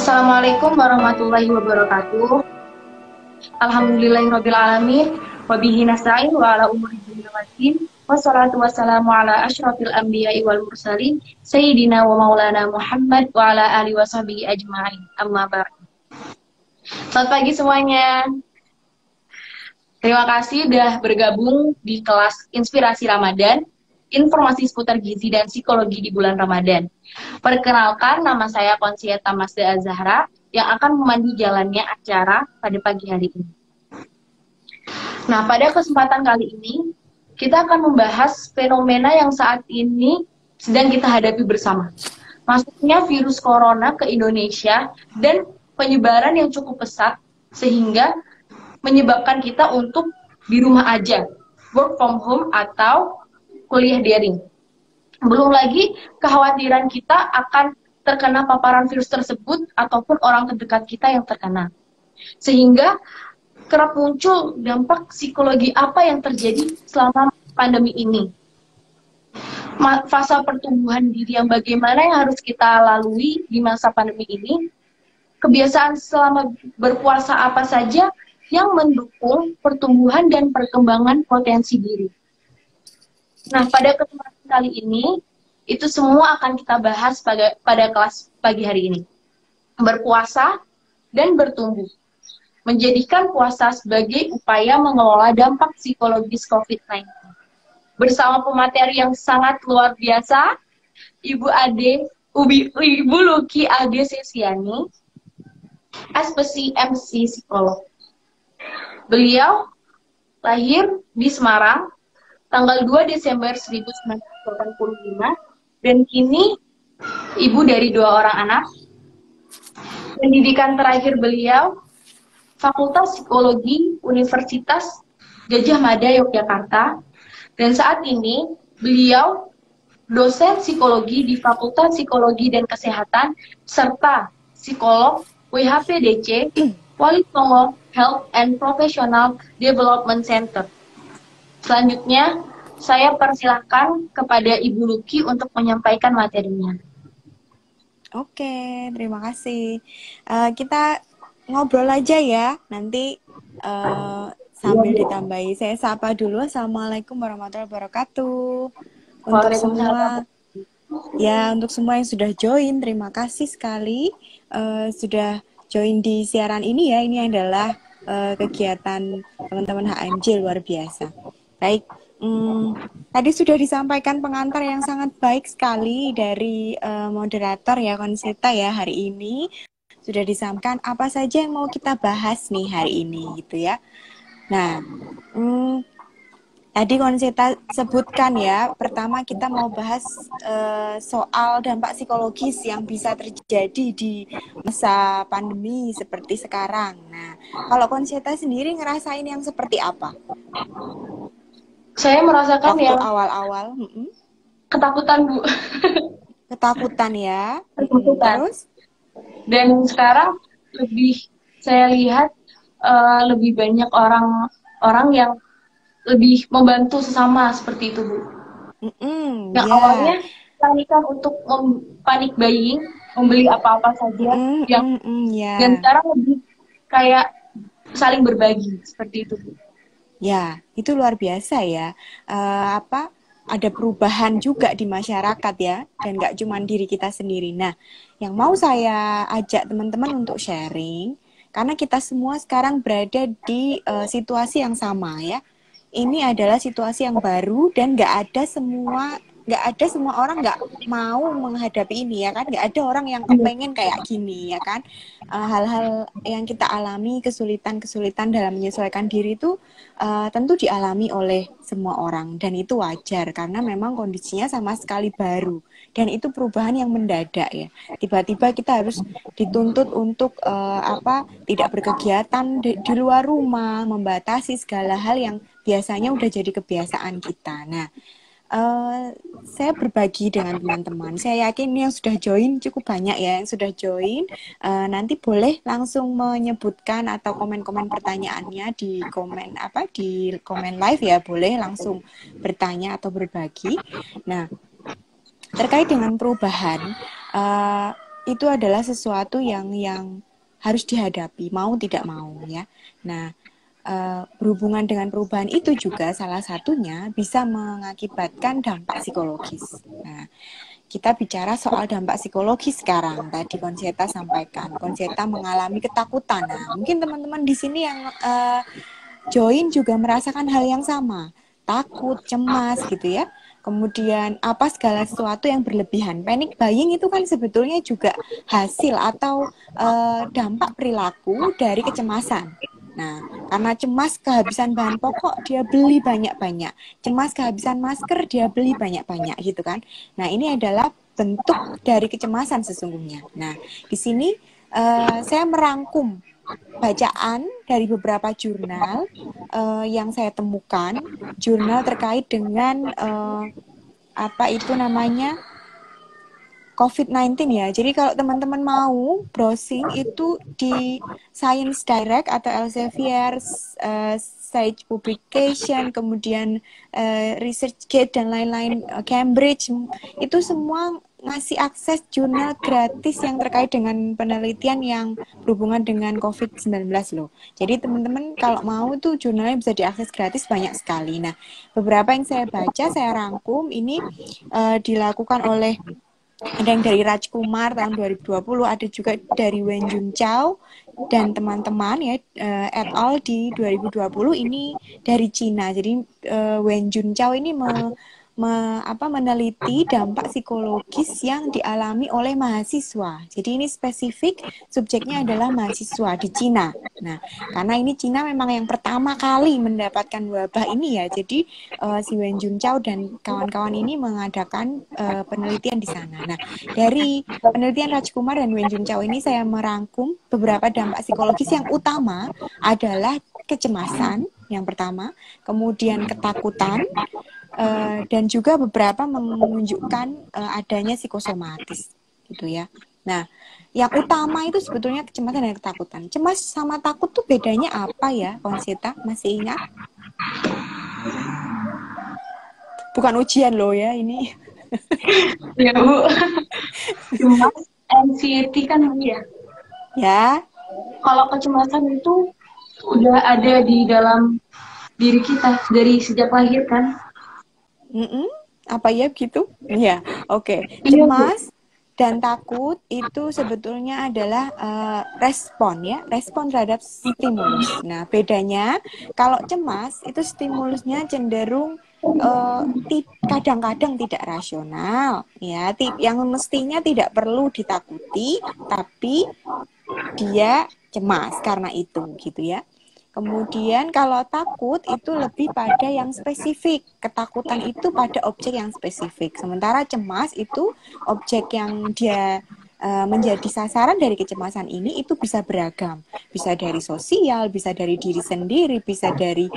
Assalamualaikum warahmatullahi wabarakatuh. Alhamdulillahirabbil alamin wa bihi nasta'in wa ala umuri dunya waddin. Wassalatu wassalamu ala asyrafil anbiya'i wal mursalin sayyidina wa maulana Muhammad wa ala alihi washabihi ajma'in. Amma ba'd. Selamat pagi semuanya. Terima kasih sudah bergabung di kelas Inspirasi Ramadan, informasi seputar gizi dan psikologi di bulan Ramadan. Perkenalkan, nama saya Konsieta Masda Azahra yang akan memandu jalannya acara pada pagi hari ini. Nah, pada kesempatan kali ini, kita akan membahas fenomena yang saat ini sedang kita hadapi bersama. Masuknya virus corona ke Indonesia dan penyebaran yang cukup pesat, sehingga menyebabkan kita untuk di rumah aja, work from home atau kuliah daring. Belum lagi kekhawatiran kita akan terkena paparan virus tersebut ataupun orang terdekat kita yang terkena. Sehingga kerap muncul dampak psikologi apa yang terjadi selama pandemi ini. Fase pertumbuhan diri yang bagaimana yang harus kita lalui di masa pandemi ini. Kebiasaan selama berpuasa apa saja yang mendukung pertumbuhan dan perkembangan potensi diri. Nah, pada kesempatan kali ini, itu semua akan kita bahas pada kelas pagi hari ini. Berpuasa dan bertumbuh. Menjadikan puasa sebagai upaya mengelola dampak psikologis COVID-19. Bersama pemateri yang sangat luar biasa, Ibu Luki Ade Sesiani, SPC MC Psikolog. Beliau lahir di Semarang tanggal 2 Desember 1985 dan kini ibu dari 2 orang anak. Pendidikan terakhir beliau Fakultas Psikologi Universitas Gadjah Mada Yogyakarta dan saat ini beliau dosen psikologi di Fakultas Psikologi dan Kesehatan serta psikolog WHPDC Wali Songo Health and Professional Development Center. Selanjutnya, saya persilahkan kepada Ibu Luki untuk menyampaikan materinya. Oke, terima kasih. Kita ngobrol aja ya, nanti sambil ditambahi. Saya sapa dulu. Assalamualaikum warahmatullahi wabarakatuh. Untuk semua yang sudah join, terima kasih sekali sudah join di siaran ini ya. Ini adalah kegiatan teman-teman HMJ luar biasa. Baik, tadi sudah disampaikan pengantar yang sangat baik sekali dari moderator ya Konsieta ya hari ini. Sudah disampaikan apa saja yang mau kita bahas nih hari ini gitu ya. Nah, tadi Konsieta sebutkan ya, pertama kita mau bahas soal dampak psikologis yang bisa terjadi di masa pandemi seperti sekarang. Nah, kalau Konsieta sendiri ngerasain yang seperti apa? Saya merasakan waktu yang awal-awal ketakutan, Bu. Ketakutan ya. Terus? Dan sekarang saya lihat lebih banyak orang yang lebih membantu sesama seperti itu, Bu. Yang awalnya panikan untuk panik buying, membeli apa-apa saja, dan sekarang lebih kayak saling berbagi seperti itu, Bu. Ya, itu luar biasa ya. Ada perubahan juga di masyarakat ya, dan nggak cuma diri kita sendiri. Nah, yang mau saya ajak teman-teman untuk sharing, karena kita semua sekarang berada di situasi yang sama ya. Ini adalah situasi yang baru dan nggak ada semua orang nggak mau menghadapi ini ya kan, nggak ada orang yang kepengen kayak gini ya kan. Hal-hal yang kita alami, kesulitan dalam menyesuaikan diri itu tentu dialami oleh semua orang dan itu wajar karena memang kondisinya sama sekali baru dan itu perubahan yang mendadak ya. Tiba-tiba kita harus dituntut untuk tidak berkegiatan di luar rumah, membatasi segala hal yang biasanya udah jadi kebiasaan kita. Nah, saya berbagi dengan teman-teman. Saya yakin yang sudah join cukup banyak ya yang sudah join. Nanti boleh langsung menyebutkan atau komen-komen pertanyaannya di komen live ya. Boleh langsung bertanya atau berbagi. Nah, terkait dengan perubahan, itu adalah sesuatu yang harus dihadapi, mau tidak mau ya. Nah, berhubungan dengan perubahan itu juga salah satunya bisa mengakibatkan dampak psikologis. Nah, kita bicara soal dampak psikologis sekarang. Tadi Konsieta sampaikan, Konsieta mengalami ketakutan. Nah, mungkin teman-teman di sini yang join juga merasakan hal yang sama. Takut, cemas gitu ya. Kemudian apa segala sesuatu yang berlebihan. Panic buying itu kan sebetulnya juga hasil atau dampak perilaku dari kecemasan. Nah, karena cemas kehabisan bahan pokok, dia beli banyak-banyak. Cemas kehabisan masker, dia beli banyak-banyak gitu kan. Nah, ini adalah bentuk dari kecemasan sesungguhnya. Nah, di sini saya merangkum bacaan dari beberapa jurnal yang saya temukan, jurnal terkait dengan apa itu namanya COVID-19 ya. Jadi kalau teman-teman mau browsing itu di Science Direct atau Elsevier, Sage Publication, kemudian ResearchGate dan lain-lain, Cambridge, itu semua ngasih akses jurnal gratis yang terkait dengan penelitian yang berhubungan dengan COVID-19 loh. Jadi teman-teman kalau mau tuh jurnalnya bisa diakses gratis banyak sekali. Nah, beberapa yang saya baca, saya rangkum, ini dilakukan oleh ada yang dari Raj Kumar tahun 2020, ada juga dari Wen Jun Chao dan teman-teman ya et al di 2020 ini dari Cina. Jadi Wen Jun Chao ini meneliti dampak psikologis yang dialami oleh mahasiswa. Jadi ini spesifik subjeknya adalah mahasiswa di Cina. Nah, karena ini Cina memang yang pertama kali mendapatkan wabah ini ya. Jadi si Wen Jun Chao dan kawan-kawan ini mengadakan penelitian di sana. Nah, dari penelitian Raj Kumar dan Wen Jun Chao ini saya merangkum beberapa dampak psikologis yang utama adalah kecemasan yang pertama, kemudian ketakutan, dan juga beberapa menunjukkan adanya psikosomatis gitu ya. Nah, yang utama itu sebetulnya kecemasan dan ketakutan. Cemas sama takut tuh bedanya apa ya, Konsita? Masih ingat? Bukan ujian loh ya ini. Ya Bu. Cemas, anxiety kan ya. Ya. Kalau kecemasan itu udah ada di dalam diri kita dari sejak lahir kan. Apa ya begitu? Iya, oke. Iya, Bu. Cemas dan takut itu sebetulnya adalah respon ya, respon terhadap stimulus. Nah, bedanya kalau cemas itu stimulusnya cenderung kadang-kadang tidak rasional ya, yang mestinya tidak perlu ditakuti, tapi dia cemas karena itu gitu ya. Kemudian kalau takut itu lebih pada yang spesifik. Ketakutan itu pada objek yang spesifik. Sementara cemas itu objek yang dia menjadi sasaran dari kecemasan ini itu bisa beragam. Bisa dari sosial, bisa dari diri sendiri, bisa dari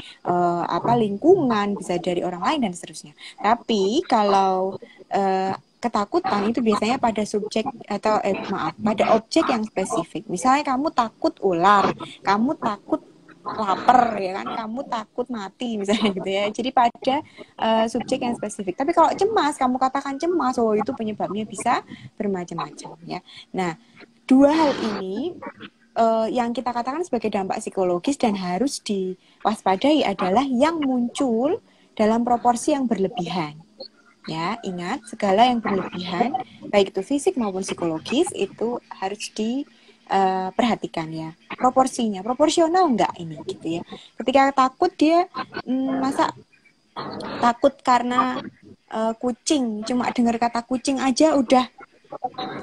lingkungan, bisa dari orang lain dan seterusnya. Tapi kalau ketakutan itu biasanya pada subjek atau pada objek yang spesifik. Misalnya kamu takut ular, kamu takut lapar ya kan, kamu takut mati misalnya gitu ya. Jadi pada subjek yang spesifik. Tapi kalau cemas, kamu katakan cemas, oh itu penyebabnya bisa bermacam-macam ya. Nah, dua hal ini yang kita katakan sebagai dampak psikologis dan harus diwaspadai adalah yang muncul dalam proporsi yang berlebihan. Ya, ingat segala yang berlebihan, baik itu fisik maupun psikologis, itu harus diperhatikan ya. Proporsinya, proporsional enggak ini gitu ya. Ketika takut dia masa takut karena kucing, cuma dengar kata kucing aja udah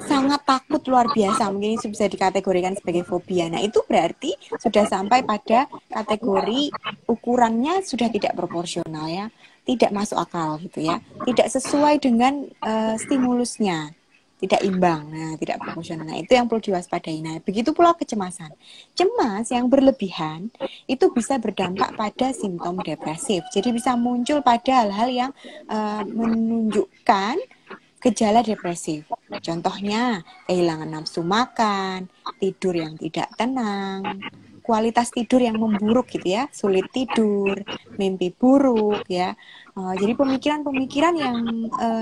sangat takut luar biasa, mungkin itu bisa dikategorikan sebagai fobia. Nah, itu berarti sudah sampai pada kategori ukurannya sudah tidak proporsional ya, tidak masuk akal gitu ya, tidak sesuai dengan stimulusnya, tidak imbang, nah tidak proporsional. Nah, itu yang perlu diwaspadai. Nah, begitu pula kecemasan. Cemas yang berlebihan itu bisa berdampak pada simptom depresif. Jadi bisa muncul pada hal-hal yang menunjukkan gejala depresif. Contohnya kehilangan nafsu makan, tidur yang tidak tenang, kualitas tidur yang memburuk gitu ya, sulit tidur, mimpi buruk ya. Jadi pemikiran-pemikiran yang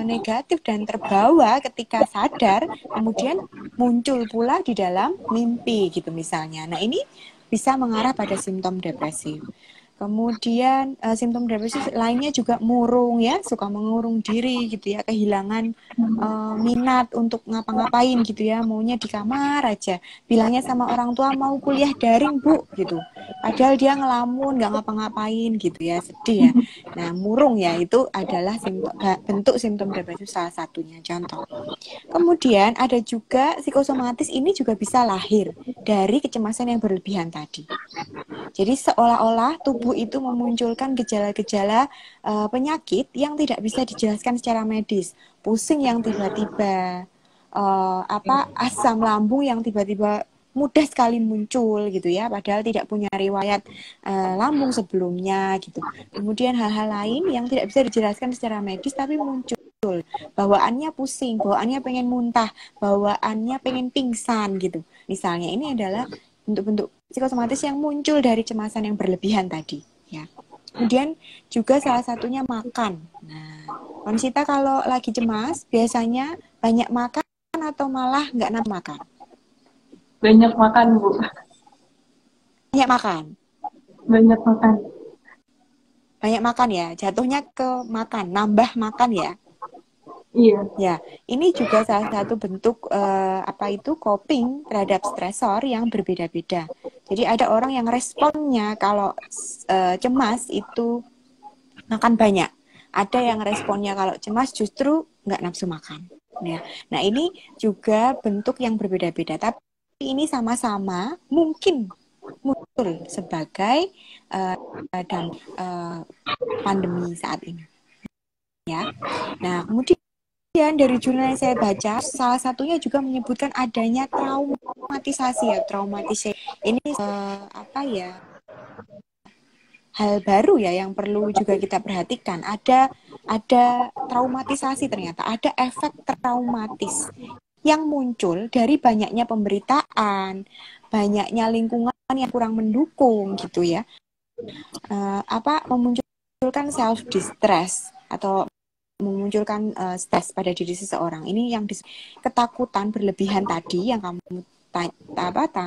negatif dan terbawa ketika sadar kemudian muncul pula di dalam mimpi gitu misalnya. Nah, ini bisa mengarah pada simptom depresif. Kemudian simptom depresi lainnya juga murung ya, suka mengurung diri gitu ya, kehilangan minat untuk ngapa-ngapain gitu ya, maunya di kamar aja. Bilangnya sama orang tua mau kuliah daring bu gitu, padahal dia ngelamun nggak ngapa-ngapain gitu ya, sedih ya. Nah murung ya itu adalah bentuk simptom depresi salah satunya contoh. Kemudian ada juga psikosomatis, ini juga bisa lahir dari kecemasan yang berlebihan tadi. Jadi seolah-olah tubuh itu memunculkan gejala-gejala penyakit yang tidak bisa dijelaskan secara medis. Pusing yang tiba-tiba, asam lambung yang tiba-tiba mudah sekali muncul gitu ya, padahal tidak punya riwayat lambung sebelumnya gitu. Kemudian hal-hal lain yang tidak bisa dijelaskan secara medis tapi muncul. Bawaannya pusing, bawaannya pengen muntah, bawaannya pengen pingsan gitu. Misalnya ini adalah bentuk-bentuk psikosomatis yang muncul dari cemasan yang berlebihan tadi ya. Kemudian juga salah satunya makan. Nah, Konsita kalau lagi cemas biasanya banyak makan atau malah nggak nafsu makan? Banyak makan, Bu. Banyak makan. Banyak makan. Banyak makan ya, jatuhnya ke makan, nambah makan ya. Iya. Ya, ini juga salah satu bentuk coping terhadap stresor yang berbeda-beda. Jadi ada orang yang responnya kalau cemas itu makan banyak. Ada yang responnya kalau cemas justru nggak nafsu makan. Ya. Nah ini juga bentuk yang berbeda-beda. Tapi ini sama-sama mungkin muncul sebagai pandemi saat ini. Ya. Nah kemudian dari jurnal yang saya baca, salah satunya juga menyebutkan adanya traumatisasi ya, Ini hal baru ya yang perlu juga kita perhatikan. Ada traumatisasi ternyata, ada efek traumatis yang muncul dari banyaknya pemberitaan, banyaknya lingkungan yang kurang mendukung gitu ya. Memunculkan self distress atau memunculkan stres pada diri seseorang. Ini yang ketakutan berlebihan tadi yang kamu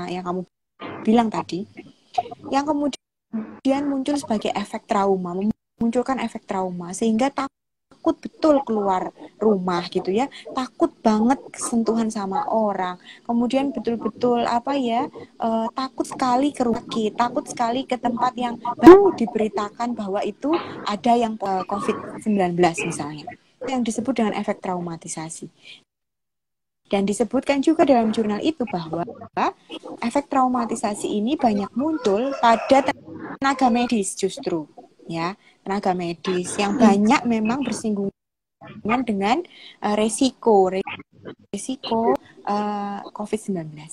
yang kamu bilang tadi, yang kemudian muncul sebagai efek trauma, memunculkan efek trauma sehingga takut betul keluar rumah gitu ya, takut banget sentuhan sama orang, kemudian betul-betul takut sekali ke rumah sakit, takut sekali ke tempat yang baru diberitakan bahwa itu ada yang COVID-19 misalnya, yang disebut dengan efek traumatisasi. Dan disebutkan juga dalam jurnal itu bahwa efek traumatisasi ini banyak muncul pada tenaga medis justru ya, tenaga medis yang banyak memang bersinggungan dengan resiko COVID-19. Nah,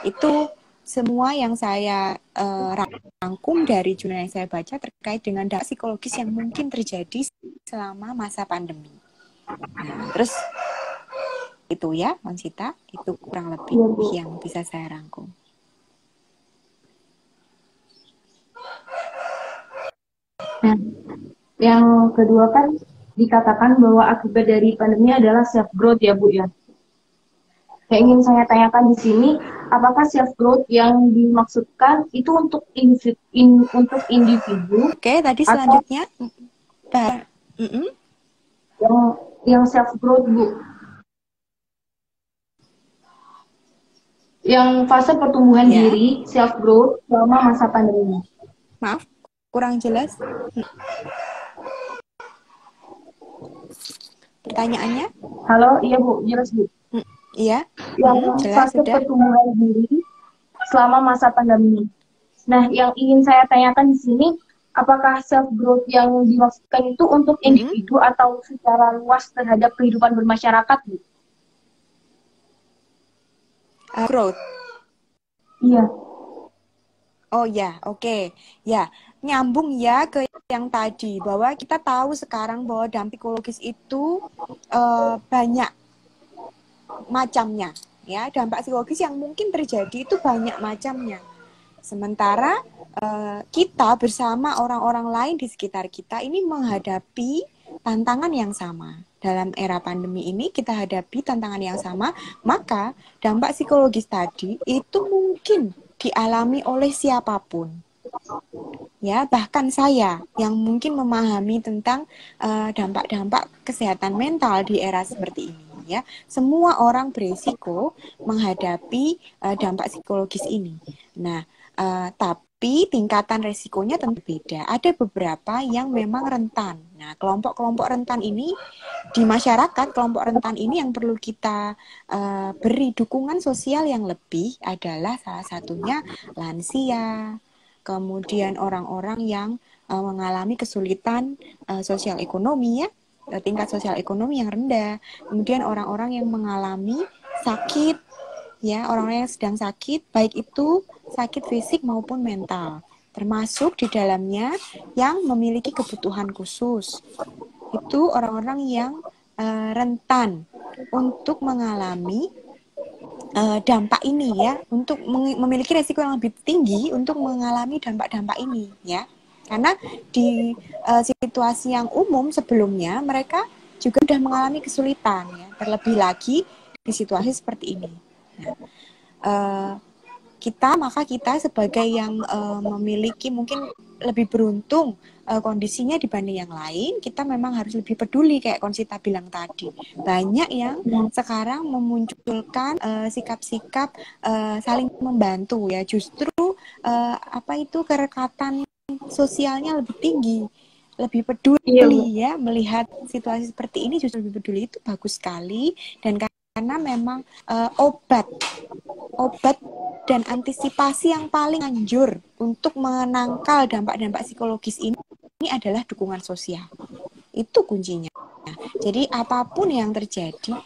itu semua yang saya rangkum dari jurnal yang saya baca terkait dengan dampak psikologis yang mungkin terjadi selama masa pandemi. Nah, terus itu ya, Konsita, itu kurang lebih yang bisa saya rangkum. Nah, yang kedua kan dikatakan bahwa akibat dari pandemi adalah self growth ya Bu ya. Yang ingin saya tanyakan di sini, apakah self growth yang dimaksudkan itu untuk individu? Oke, tadi selanjutnya yang self growth Bu. Yang fase pertumbuhan diri, self growth selama masa pandemi. Maaf, kurang jelas. Pertanyaannya? Halo, iya Bu, jelas Bu. Iya. Yang jelas fase sudah. pertumbuhan diri selama masa pandemi. Nah, yang ingin saya tanyakan di sini, apakah self growth yang dimaksudkan itu untuk individu atau secara luas terhadap kehidupan bermasyarakat Bu? Growth. Iya. Oh ya, oke. Ya, nyambung ya ke yang tadi bahwa kita tahu sekarang bahwa dampak psikologis itu banyak macamnya ya, dampak psikologis yang mungkin terjadi itu banyak macamnya. Sementara kita bersama orang-orang lain di sekitar kita ini menghadapi tantangan yang sama. Dalam era pandemi ini kita hadapi tantangan yang sama, maka dampak psikologis tadi itu mungkin dialami oleh siapapun. Ya, bahkan saya yang mungkin memahami tentang dampak-dampak kesehatan mental di era seperti ini, ya. Semua orang berisiko menghadapi dampak psikologis ini. Nah, tapi tingkatan resikonya tentu beda. Ada beberapa yang memang rentan. Nah, kelompok-kelompok rentan ini di masyarakat, kelompok rentan ini yang perlu kita beri dukungan sosial yang lebih adalah salah satunya lansia, kemudian orang-orang yang mengalami kesulitan sosial ekonomi, ya, tingkat sosial ekonomi yang rendah, kemudian orang-orang yang mengalami sakit, ya, orang-orang yang sedang sakit, baik itu sakit fisik maupun mental, termasuk di dalamnya yang memiliki kebutuhan khusus. Itu orang-orang yang rentan untuk mengalami dampak ini, ya, untuk memiliki resiko yang lebih tinggi untuk mengalami dampak-dampak ini, ya, karena di situasi yang umum sebelumnya mereka juga sudah mengalami kesulitan, ya, terlebih lagi di situasi seperti ini. Nah, maka kita sebagai yang memiliki mungkin lebih beruntung kondisinya dibanding yang lain, kita memang harus lebih peduli kayak Konsita bilang tadi. Banyak yang sekarang memunculkan sikap-sikap saling membantu, ya, justru kerekatan sosialnya lebih tinggi, lebih peduli, ya, melihat situasi seperti ini justru lebih peduli, itu bagus sekali. Dan karena memang obat dan antisipasi yang paling anjur untuk menangkal dampak-dampak psikologis ini adalah dukungan sosial. Itu kuncinya. Jadi apapun yang terjadi,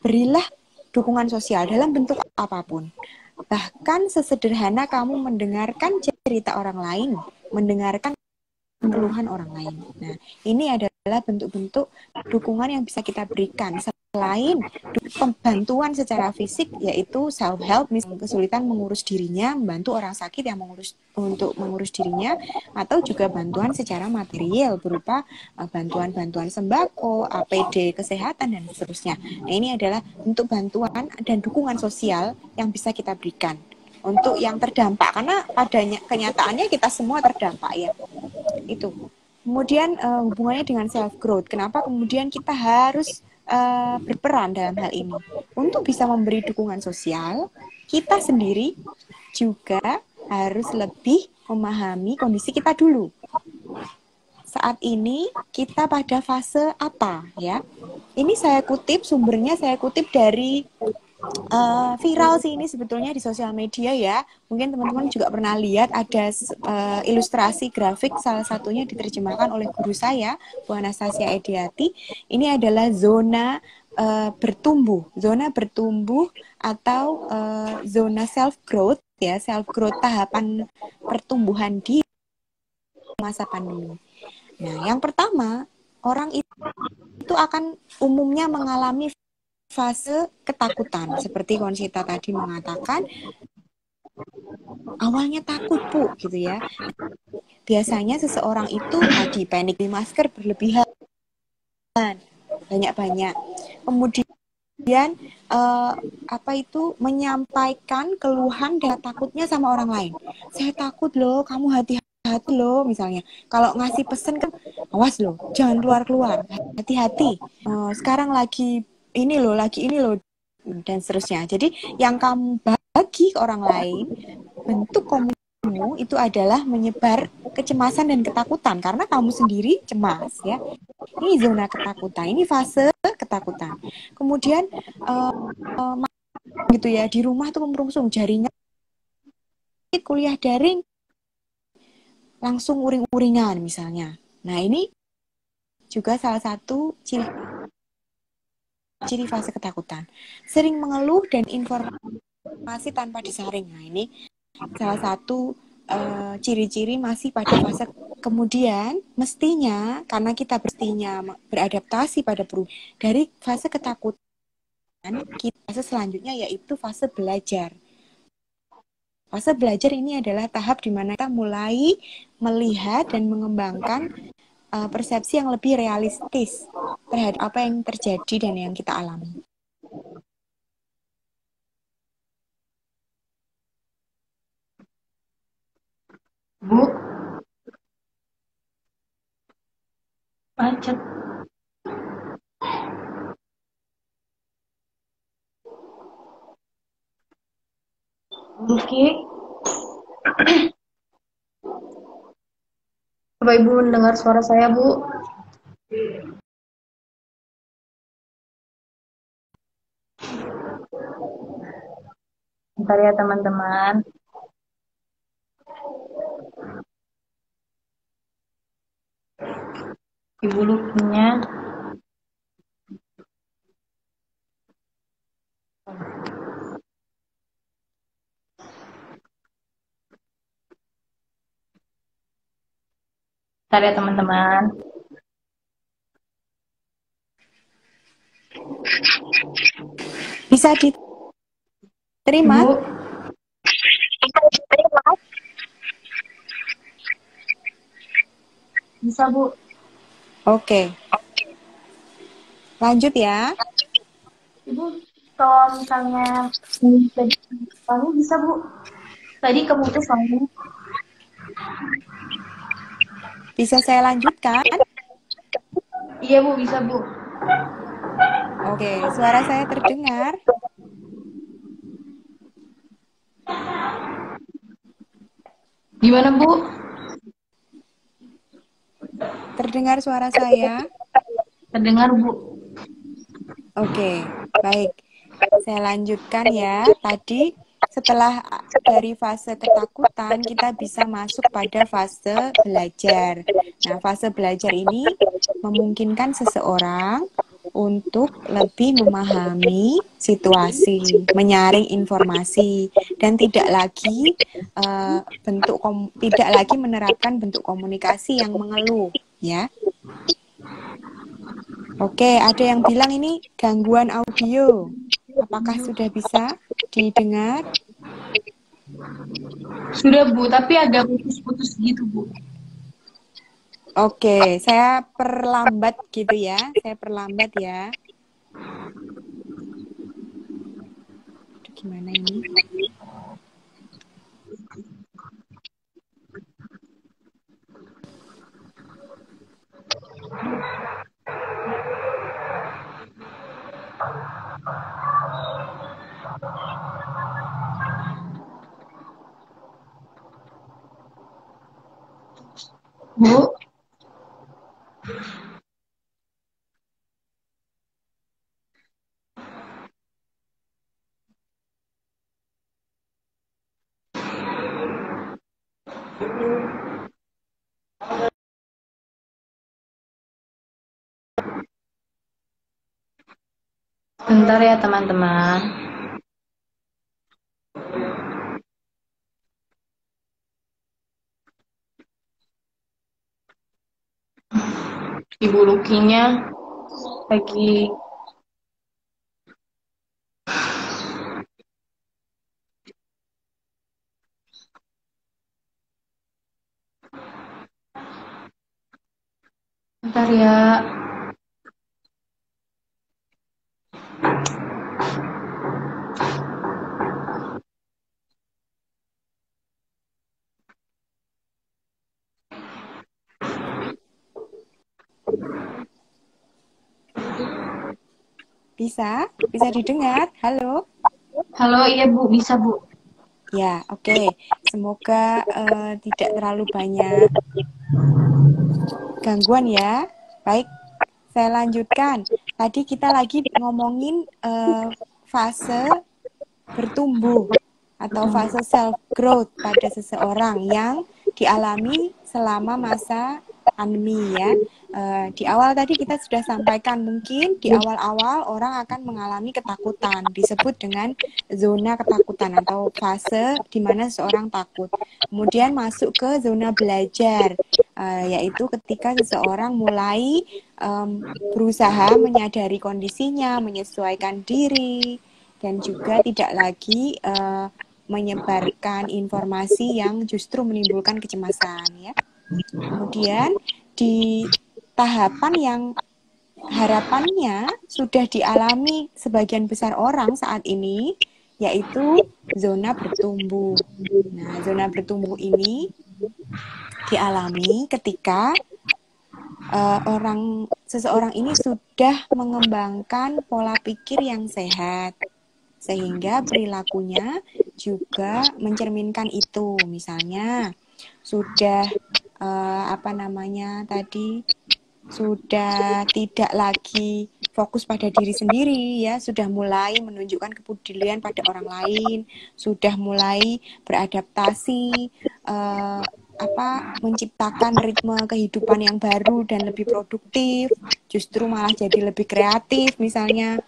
berilah dukungan sosial dalam bentuk apapun. Bahkan sesederhana kamu mendengarkan cerita orang lain, mendengarkan keluhan orang lain. Nah, ini adalah bentuk-bentuk dukungan yang bisa kita berikan. Selain pembantuan secara fisik, yaitu self-help, misalnya kesulitan mengurus dirinya, membantu orang sakit yang untuk mengurus dirinya, atau juga bantuan secara material berupa bantuan-bantuan sembako, APD kesehatan, dan seterusnya. Nah, ini adalah bentuk bantuan dan dukungan sosial yang bisa kita berikan untuk yang terdampak, karena pada kenyataannya kita semua terdampak, ya. Itu. Kemudian hubungannya dengan self growth. Kenapa kemudian kita harus berperan dalam hal ini? Untuk bisa memberi dukungan sosial, kita sendiri juga harus lebih memahami kondisi kita dulu. Saat ini kita pada fase apa, ya? Ini saya kutip, sumbernya saya kutip dari viral sih ini sebetulnya di sosial media, ya. Mungkin teman-teman juga pernah lihat ada ilustrasi grafik, salah satunya diterjemahkan oleh guru saya, Bu Anastasia Ediati. Ini adalah zona bertumbuh atau zona self growth, ya, self growth, tahapan pertumbuhan di masa pandemi. Nah, yang pertama, orang itu akan umumnya mengalami fase ketakutan, seperti Konsita tadi mengatakan, awalnya takut, Bu, gitu, ya. Biasanya seseorang itu tadi panik di masker berlebihan, banyak-banyak. Kemudian menyampaikan keluhan dan takutnya sama orang lain. Saya takut loh, kamu hati-hati loh, misalnya. Kalau ngasih pesen kan, awas loh, jangan keluar-keluar, hati-hati. Sekarang lagi ini loh, dan seterusnya. Jadi yang kamu bagi ke orang lain, bentuk komunikasimu itu adalah menyebar kecemasan dan ketakutan karena kamu sendiri cemas, ya. Ini zona ketakutan, ini fase ketakutan. Kemudian gitu, ya, di rumah tuh merungsung, jaringan, kuliah daring langsung uring-uringan misalnya. Nah, ini juga salah satu ciri fase ketakutan. Sering mengeluh dan informasi tanpa disaring. Nah, ini salah satu ciri-ciri masih pada fase. Kemudian mestinya, karena kita beradaptasi pada perubahan dari fase ketakutan, fase selanjutnya yaitu fase belajar. Fase belajar ini adalah tahap di mana kita mulai melihat dan mengembangkan persepsi yang lebih realistis terhadap apa yang terjadi dan yang kita alami. Bu, macet. Oke. Coba Ibu mendengar suara saya, Bu. Bentar ya, teman-teman. Ibu Lukinya. Bentar ya, teman-teman. Bisa diterima? Ibu. Bisa, Bu. Oke. Lanjut ya. Ibu, kalau misalnya kamu bisa, Bu. Tadi kemudian soalnya. Bisa saya lanjutkan? Iya, Bu, bisa, Bu. Oke, suara saya terdengar? Gimana, Bu? Terdengar suara saya? Terdengar, Bu. Oke, baik. Saya lanjutkan ya. Tadi setelah dari fase ketakutan, kita bisa masuk pada fase belajar. Nah, fase belajar ini memungkinkan seseorang untuk lebih memahami situasi, menyaring informasi, dan tidak lagi tidak lagi menerapkan bentuk komunikasi yang mengeluh, ya. Oke, ada yang bilang ini gangguan audio. Apakah sudah bisa didengar? Sudah, Bu, tapi agak putus-putus gitu, Bu. Oke, saya perlambat gitu ya. Saya perlambat ya. Aduh, gimana ini? Bu. Bentar ya, teman-teman. Ibu Lukinya lagi bentar ya. Bisa? Bisa didengar? Halo? Halo, iya Bu, bisa Bu. Ya, oke. Semoga tidak terlalu banyak gangguan ya. Baik, saya lanjutkan. Tadi kita lagi ngomongin fase bertumbuh atau fase self growth pada seseorang yang dialami selama masa pandemi ya. Di awal tadi kita sudah sampaikan mungkin di awal-awal orang akan mengalami ketakutan, disebut dengan zona ketakutan atau fase di mana seseorang takut. Kemudian masuk ke zona belajar. yaitu ketika seseorang mulai berusaha menyadari kondisinya, menyesuaikan diri, dan juga tidak lagi menyebarkan informasi yang justru menimbulkan kecemasan ya. Kemudian di tahapan yang harapannya sudah dialami sebagian besar orang saat ini, yaitu zona bertumbuh. Nah, zona bertumbuh ini dialami ketika seseorang ini sudah mengembangkan pola pikir yang sehat, sehingga perilakunya juga mencerminkan itu. Misalnya sudah sudah tidak lagi fokus pada diri sendiri ya, sudah mulai menunjukkan kepedulian pada orang lain, sudah mulai beradaptasi, menciptakan ritme kehidupan yang baru dan lebih produktif, justru malah jadi lebih kreatif misalnya.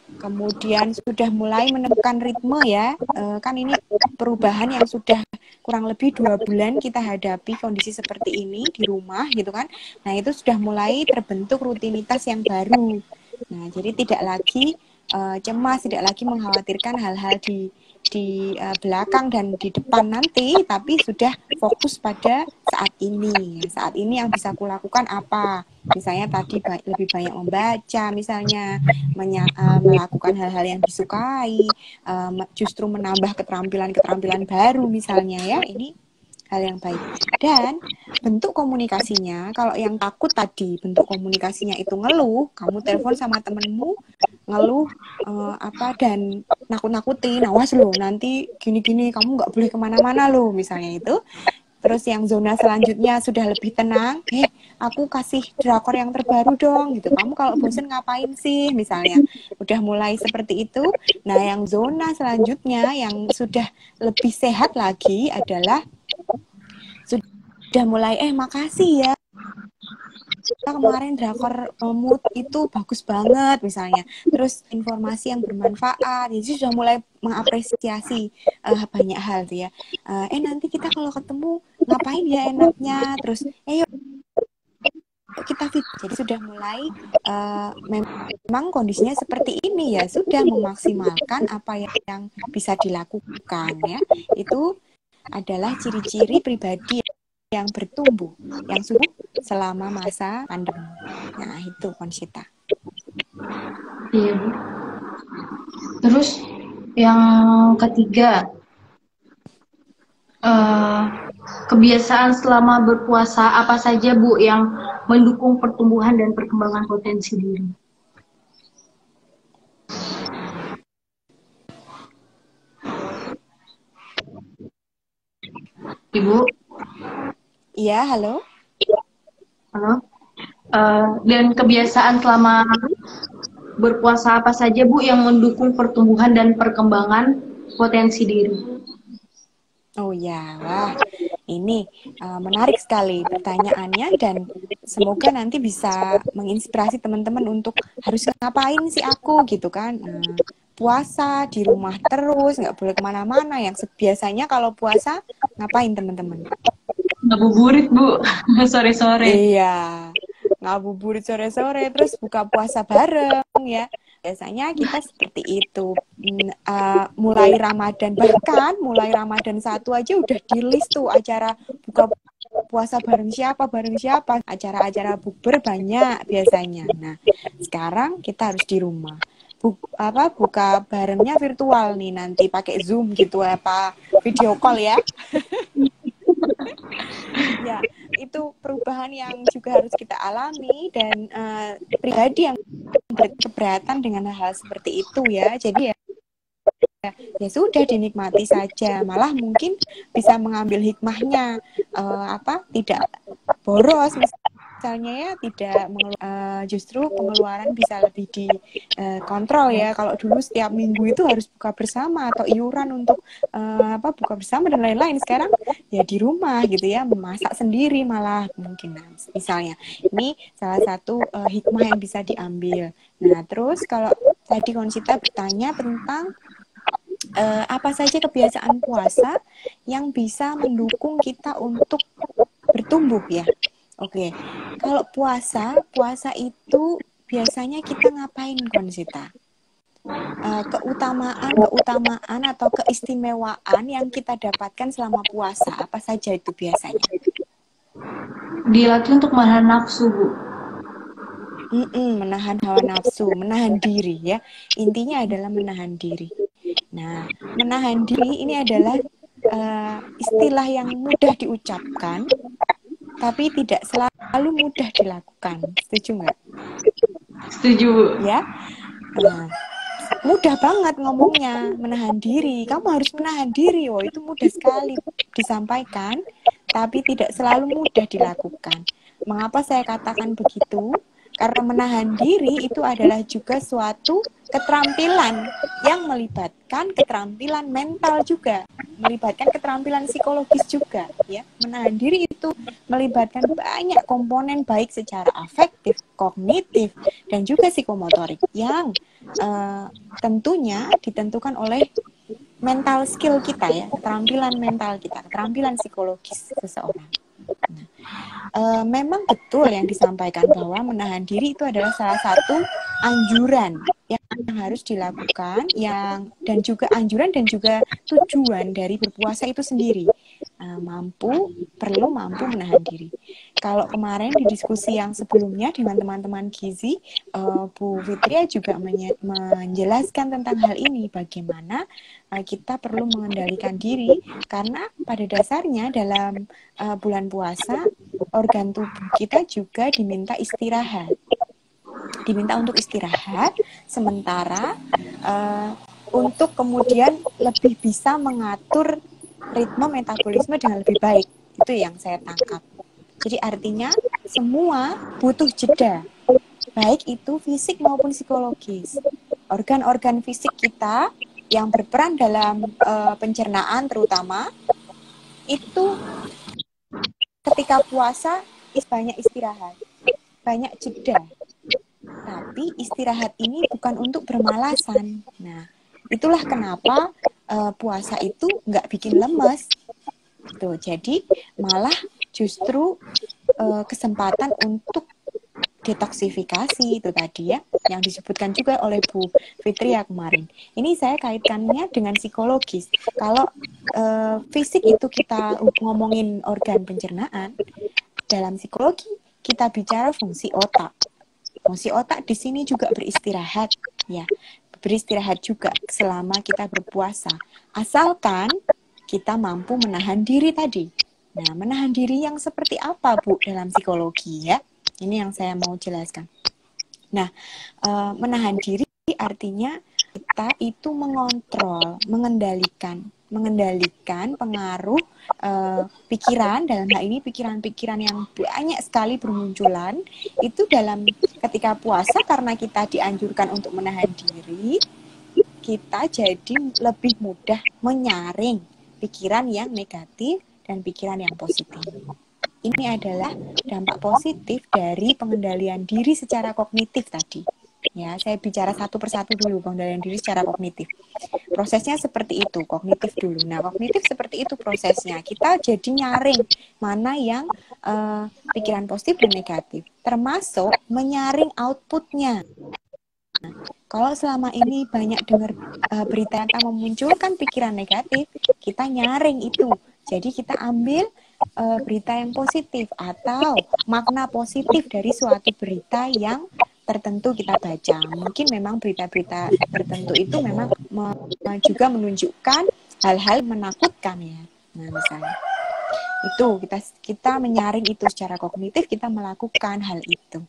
Kemudian sudah mulai menemukan ritme ya, kan ini perubahan yang sudah kurang lebih 2 bulan kita hadapi kondisi seperti ini di rumah gitu kan. Nah itu sudah mulai terbentuk rutinitas yang baru. Nah jadi tidak lagi cemas, tidak lagi mengkhawatirkan hal-hal di belakang dan di depan nanti, tapi sudah fokus pada saat ini. Saat ini yang bisa kulakukan apa? Misalnya tadi lebih banyak membaca, misalnya melakukan hal-hal yang disukai, justru menambah keterampilan-keterampilan baru misalnya ya. Ini hal yang baik. Dan bentuk komunikasinya, kalau yang takut tadi bentuk komunikasinya itu ngeluh, kamu telepon sama temenmu ngeluh dan nakut-nakutin, awas loh nanti gini-gini, kamu nggak boleh kemana-mana loh misalnya itu. Terus yang zona selanjutnya sudah lebih tenang, aku kasih drakor yang terbaru dong gitu, kamu kalau bosen ngapain sih misalnya, udah mulai seperti itu. Nah yang zona selanjutnya yang sudah lebih sehat lagi adalah sudah mulai makasih ya kemarin drakor mood itu bagus banget misalnya, terus informasi yang bermanfaat, jadi sudah mulai mengapresiasi banyak hal tuh ya. Nanti kita kalau ketemu ngapain ya enaknya, terus yuk kita fit. Jadi sudah mulai memang kondisinya seperti ini ya, sudah memaksimalkan apa yang bisa dilakukan ya. Itu adalah ciri-ciri pribadi yang bertumbuh, yang sudah selama masa pandemi. Nah, itu Konsyita. Iya, Bu. Terus yang ketiga, kebiasaan selama berpuasa apa saja, Bu, yang mendukung pertumbuhan dan perkembangan potensi diri? Ibu? Iya, halo? Halo? Dan kebiasaan selama berpuasa apa saja, Bu, yang mendukung pertumbuhan dan perkembangan potensi diri? Oh ya, wah, ini menarik sekali pertanyaannya, dan semoga nanti bisa menginspirasi teman-teman untuk harus ngapain sih aku gitu kan. Puasa di rumah terus, nggak boleh kemana-mana. Yang biasanya kalau puasa ngapain teman-teman? Ngabuburit, Bu, sore-sore. Iya, ngabuburit sore-sore, terus buka puasa bareng ya. Biasanya kita seperti itu. Mulai Ramadan, bahkan mulai Ramadan 1 aja udah di list tuh acara buka puasa bareng siapa, acara-acara bukber banyak biasanya. Nah, sekarang kita harus di rumah. Buka barengnya virtual nih, nanti pakai Zoom gitu apa video call ya. Ya, itu perubahan yang juga harus kita alami, dan pribadi yang berkeberatan dengan hal seperti itu ya. Jadi ya sudah dinikmati saja, malah mungkin bisa mengambil hikmahnya, tidak boros misalnya ya, tidak justru pengeluaran bisa lebih dikontrol ya. Kalau dulu setiap minggu itu harus buka bersama atau iuran untuk buka bersama dan lain-lain, sekarang ya di rumah gitu ya, memasak sendiri malah mungkin. Nah, misalnya ini salah satu hikmah yang bisa diambil. Nah terus kalau tadi Konsyita bertanya tentang apa saja kebiasaan puasa yang bisa mendukung kita untuk bertumbuh ya. Oke. Kalau puasa itu biasanya kita ngapain, Konsita? Keutamaan atau keistimewaan yang kita dapatkan selama puasa apa saja itu biasanya? Dilatih untuk menahan nafsu, Bu. Menahan hawa nafsu, menahan diri ya. Intinya adalah menahan diri. Nah, menahan diri ini adalah istilah yang mudah diucapkan, tapi tidak selalu mudah dilakukan. Setuju nggak? Setuju, Bu. Ya. Nah, mudah banget ngomongnya, menahan diri. Kamu harus menahan diri. Oh, itu mudah sekali disampaikan, tapi tidak selalu mudah dilakukan. Mengapa saya katakan begitu? Karena menahan diri itu adalah juga suatu keterampilan yang melibatkan keterampilan mental juga, melibatkan keterampilan psikologis juga, ya. Menahan diri itu melibatkan banyak komponen baik secara afektif, kognitif, dan juga psikomotorik yang tentunya ditentukan oleh mental skill kita ya, keterampilan mental kita, keterampilan psikologis seseorang. Memang betul yang disampaikan bahwa menahan diri itu adalah salah satu anjuran yang harus dilakukan, dan juga anjuran dan juga tujuan dari berpuasa itu sendiri. Perlu mampu menahan diri. Kalau kemarin di diskusi yang sebelumnya dengan teman-teman Gizi, Bu Fitria juga menjelaskan tentang hal ini, bagaimana kita perlu mengendalikan diri, karena pada dasarnya dalam bulan puasa, organ tubuh kita juga diminta istirahat. Diminta untuk istirahat, sementara untuk kemudian lebih bisa mengatur ritme metabolisme dengan lebih baik. Itu yang saya tangkap. Jadi artinya semua butuh jeda, baik itu fisik maupun psikologis. Organ-organ fisik kita yang berperan dalam pencernaan terutama, itu ketika puasa banyak istirahat, banyak jeda. Tapi istirahat ini bukan untuk bermalasan. Nah, itulah kenapa puasa itu nggak bikin lemes. Tuh, jadi malah justru kesempatan untuk detoksifikasi itu tadi ya, yang disebutkan juga oleh Bu Fitria kemarin. Ini saya kaitkannya dengan psikologis. Kalau fisik itu kita ngomongin organ pencernaan, dalam psikologi kita bicara fungsi otak. Fungsi otak di sini juga beristirahat, ya, beristirahat juga selama kita berpuasa. Asalkan kita mampu menahan diri tadi. Nah, menahan diri yang seperti apa, Bu, dalam psikologi ya? Ini yang saya mau jelaskan. Nah, menahan diri artinya kita itu mengontrol, mengendalikan pengaruh pikiran, dalam hal ini pikiran-pikiran yang banyak sekali bermunculan itu dalam ketika puasa, karena kita dianjurkan untuk menahan diri, kita jadi lebih mudah menyaring pikiran yang negatif dan pikiran yang positif. Ini adalah dampak positif dari pengendalian diri secara kognitif tadi. Ya, saya bicara satu persatu dulu, pengendalian diri secara kognitif. Prosesnya seperti itu, kognitif dulu. Nah, kognitif seperti itu prosesnya. Kita jadi nyaring mana yang pikiran positif dan negatif, termasuk menyaring outputnya. Nah, kalau selama ini banyak dengar berita yang memunculkan pikiran negatif, kita nyaring itu. Jadi kita ambil berita yang positif atau makna positif dari suatu berita yang tertentu kita baca. Mungkin memang berita-berita tertentu itu memang juga menunjukkan hal-hal menakutkan ya. Nah, misalnya itu kita menyaring itu secara kognitif, kita melakukan hal itu.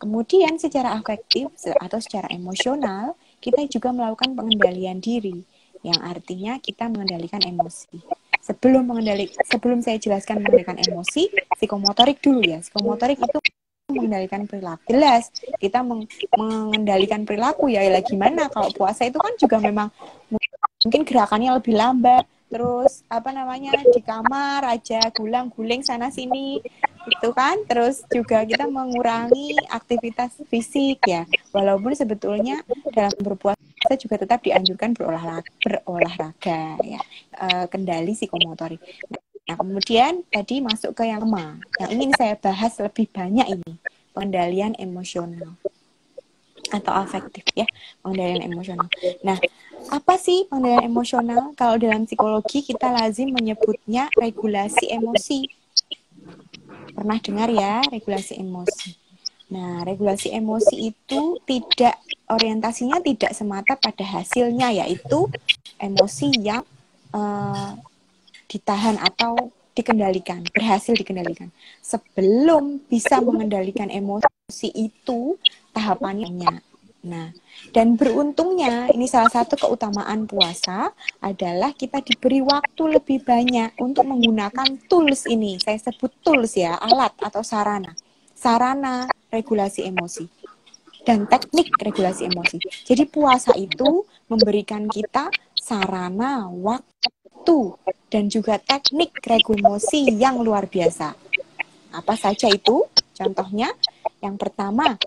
Kemudian secara afektif atau secara emosional, kita juga melakukan pengendalian diri, yang artinya kita mengendalikan emosi. Sebelum saya jelaskan mengendalikan emosi, psikomotorik dulu ya. Psikomotorik itu mengendalikan perilaku. Jelas, kita mengendalikan perilaku ya gimana kalau puasa itu kan juga memang mungkin gerakannya lebih lambat. Terus di kamar aja gulang-guling sana sini itu kan, terus juga kita mengurangi aktivitas fisik ya, walaupun sebetulnya dalam berpuasa juga tetap dianjurkan berolahraga ya, kendali psikomotorik. Nah, kemudian tadi masuk ke yang yang ingin saya bahas lebih banyak ini, pengendalian emosional atau afektif ya, pengendalian emosional. Nah, apa sih pengendalian emosional? Kalau dalam psikologi kita lazim menyebutnya regulasi emosi. Pernah dengar ya, regulasi emosi. Nah, regulasi emosi itu tidak orientasinya tidak semata pada hasilnya, yaitu emosi yang ditahan atau dikendalikan, berhasil dikendalikan. Sebelum bisa mengendalikan emosi itu, tahapannya. Nah, dan beruntungnya, ini salah satu keutamaan puasa adalah kita diberi waktu lebih banyak untuk menggunakan tools ini. Saya sebut tools ya, alat atau sarana. Sarana regulasi emosi dan teknik regulasi emosi. Jadi puasa itu memberikan kita sarana, waktu, dan juga teknik regulasi emosi yang luar biasa. Apa saja itu? Contohnya, yang pertama,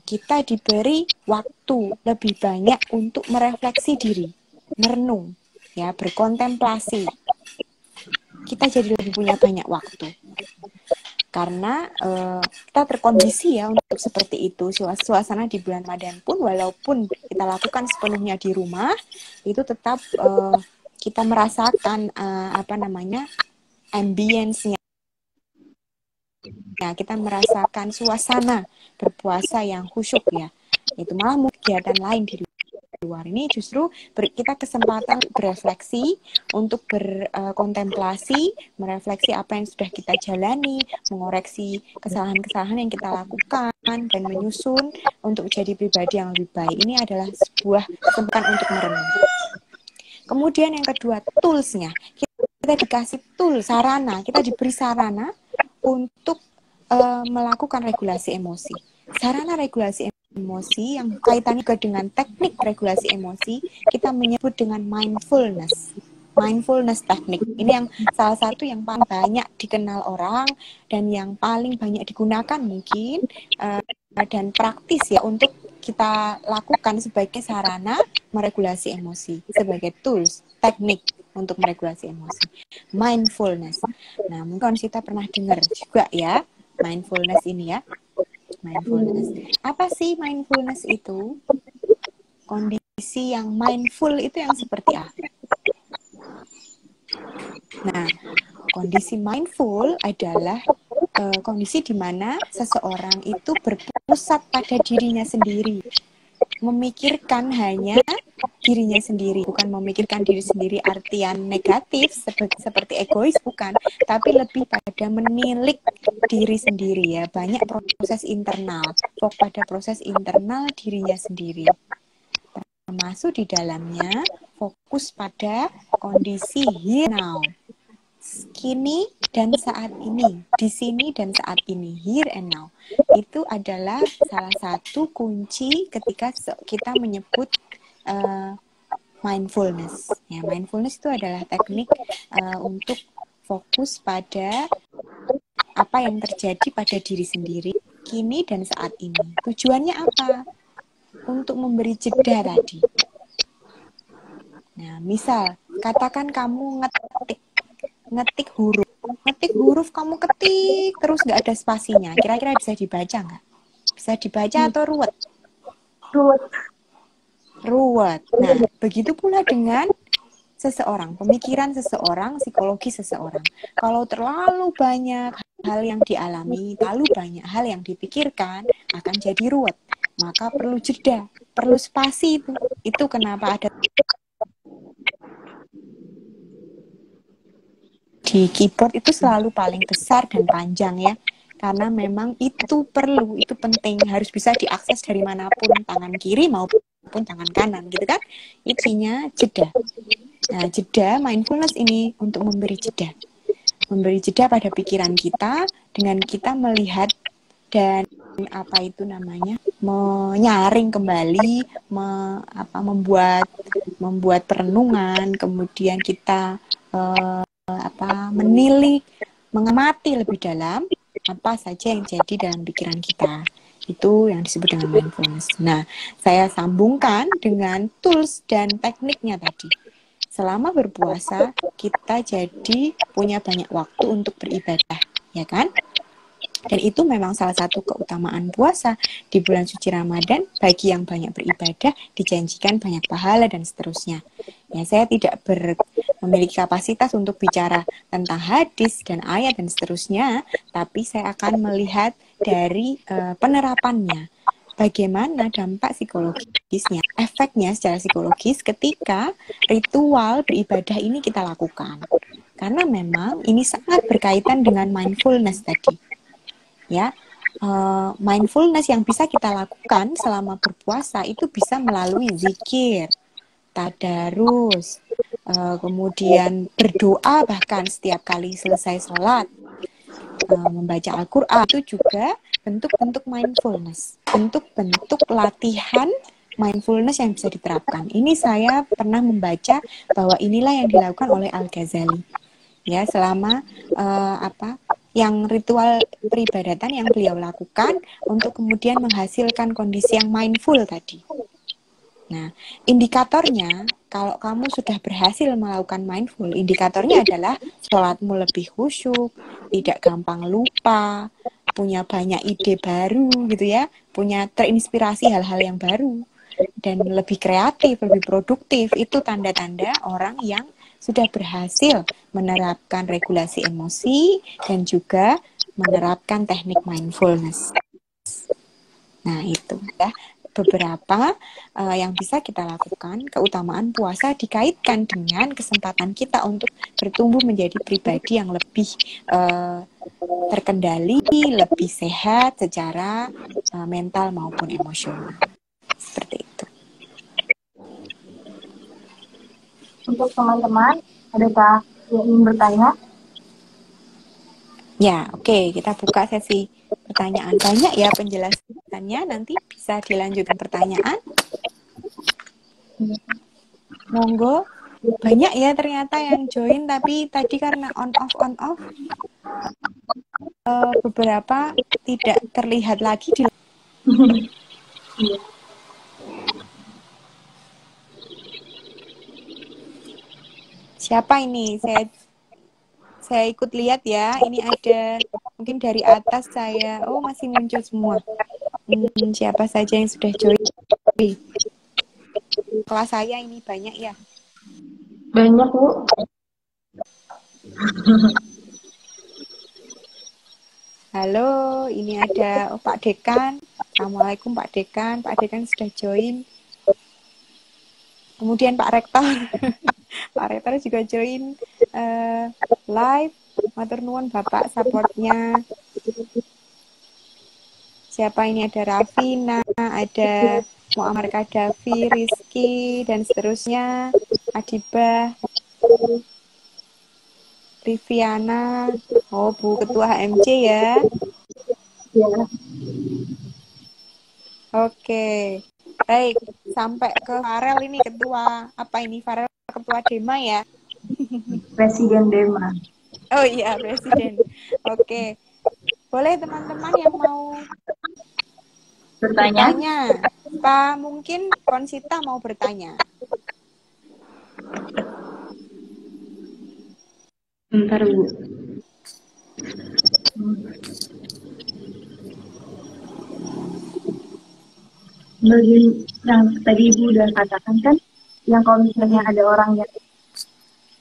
kita diberi waktu lebih banyak untuk merefleksi diri, merenung, ya, berkontemplasi. Kita jadi lebih punya banyak waktu. Karena kita terkondisi ya untuk seperti itu. Suasana di bulan Ramadan pun walaupun kita lakukan sepenuhnya di rumah, itu tetap kita merasakan ambience-nya. Nah, kita merasakan suasana berpuasa yang khusyuk ya. Itu malah kegiatan lain di luar ini justru kita kesempatan berefleksi, untuk berkontemplasi, merefleksi apa yang sudah kita jalani, mengoreksi kesalahan-kesalahan yang kita lakukan, dan menyusun untuk menjadi pribadi yang lebih baik. Ini adalah sebuah kesempatan untuk merenung. Kemudian yang kedua, tools-nya. Kita dikasih tool, sarana, kita diberi sarana untuk melakukan regulasi emosi. Sarana regulasi emosi yang kaitannya juga dengan teknik regulasi emosi, kita menyebut dengan mindfulness. Mindfulness teknik. Ini yang salah satu yang paling banyak dikenal orang dan yang paling banyak digunakan mungkin dan praktis ya untuk kita lakukan sebagai sarana meregulasi emosi, sebagai tools, teknik untuk meregulasi emosi. Mindfulness. Nah, mungkin kita pernah dengar juga ya mindfulness ini ya. Mindfulness. Apa sih mindfulness itu? Kondisi yang mindful itu yang seperti apa? Nah, kondisi mindful adalah kondisi di mana seseorang itu berpusat pada dirinya sendiri, memikirkan hanya dirinya sendiri, bukan memikirkan diri sendiri artian negatif seperti egois, bukan, tapi lebih pada menilik diri sendiri ya, banyak proses internal, fokus pada proses internal dirinya sendiri, termasuk di dalamnya fokus pada kondisi here now, kini dan saat ini, di sini dan saat ini, here and now. Itu adalah salah satu kunci ketika kita menyebut mindfulness. Ya, mindfulness itu adalah teknik untuk fokus pada apa yang terjadi pada diri sendiri, kini dan saat ini. Tujuannya apa? Untuk memberi jeda tadi. Nah, misal, katakan kamu ngetik huruf kamu ketik terus nggak ada spasinya, kira-kira bisa dibaca nggak? Bisa dibaca atau ruwet? Ruwet. Nah, begitu pula dengan seseorang, pemikiran seseorang, psikologi seseorang. Kalau terlalu banyak hal yang dialami, terlalu banyak hal yang dipikirkan, akan jadi ruwet. Maka perlu jeda, perlu spasi itu. Itu kenapa ada di keyboard itu selalu paling besar dan panjang ya, karena memang itu perlu, itu penting, harus bisa diakses dari manapun, tangan kiri maupun tangan kanan gitu kan. Isinya jeda. Nah, jeda mindfulness ini untuk memberi jeda pada pikiran kita dengan kita melihat dan menyaring kembali, membuat perenungan, kemudian kita menilik, mengamati lebih dalam apa saja yang jadi dalam pikiran kita. Itu yang disebut dengan mindfulness. Nah, saya sambungkan dengan tools dan tekniknya tadi. selama berpuasa kita jadi punya banyak waktu untuk beribadah, ya kan? Dan itu memang salah satu keutamaan puasa di bulan suci Ramadan. Bagi yang banyak beribadah dijanjikan banyak pahala dan seterusnya. Ya, saya tidak memiliki kapasitas untuk bicara tentang hadis dan ayat dan seterusnya, tapi saya akan melihat dari penerapannya. Bagaimana dampak psikologisnya, efeknya secara psikologis ketika ritual beribadah ini kita lakukan. Karena memang ini sangat berkaitan dengan mindfulness tadi. Ya, mindfulness yang bisa kita lakukan selama berpuasa itu bisa melalui zikir, tadarus, kemudian berdoa bahkan setiap kali selesai sholat, membaca Al-Quran, itu juga bentuk-bentuk mindfulness, bentuk-bentuk latihan mindfulness yang bisa diterapkan. Ini saya pernah membaca bahwa inilah yang dilakukan oleh Al-Ghazali. Ya, selama yang ritual peribadatan yang beliau lakukan untuk kemudian menghasilkan kondisi yang mindful tadi. Nah, indikatornya, kalau kamu sudah berhasil melakukan mindful, indikatornya adalah sholatmu lebih khusyuk, tidak gampang lupa, punya banyak ide baru gitu ya, punya terinspirasi hal-hal yang baru, dan lebih kreatif, lebih produktif. Itu tanda-tanda orang yang sudah berhasil menerapkan regulasi emosi dan juga menerapkan teknik mindfulness. Nah, itu ya beberapa yang bisa kita lakukan. Keutamaan puasa dikaitkan dengan kesempatan kita untuk bertumbuh menjadi pribadi yang lebih terkendali, lebih sehat secara mental maupun emosional. Seperti itu. Untuk teman-teman, adakah yang ingin bertanya? Ya, oke. Kita buka sesi pertanyaan. Banyak ya penjelasannya, nanti bisa dilanjutkan pertanyaan. Monggo. Banyak ya ternyata yang join, tapi tadi karena on off, beberapa tidak terlihat lagi di Siapa ini? Saya ikut lihat ya. Ini ada mungkin dari atas saya. Oh, masih muncul semua. Siapa saja yang sudah join? Kelas saya ini banyak ya. Banyak, Bu. Halo, ini ada Pak Dekan. Assalamualaikum Pak Dekan. Pak Dekan sudah join. Kemudian Pak Rektor. Pak Rektor juga join live. Matur nuwun Bapak supportnya. Siapa ini? Ada Rafina, ada Muammar Kadafi, Rizky, dan seterusnya. Adibah, Riviana. Oh, Bu Ketua HMC ya. Ya. Oke. Baik, sampai ke Farel ini ketua. Apa ini Farel ketua Dema ya? Presiden Dema. Oh iya, presiden. Oke. Boleh teman-teman yang mau bertanya. Pak, mungkin Konsita mau bertanya. Bentar, Bu. Bagi yang tadi Ibu udah katakan kan, yang kalau misalnya ada orang yang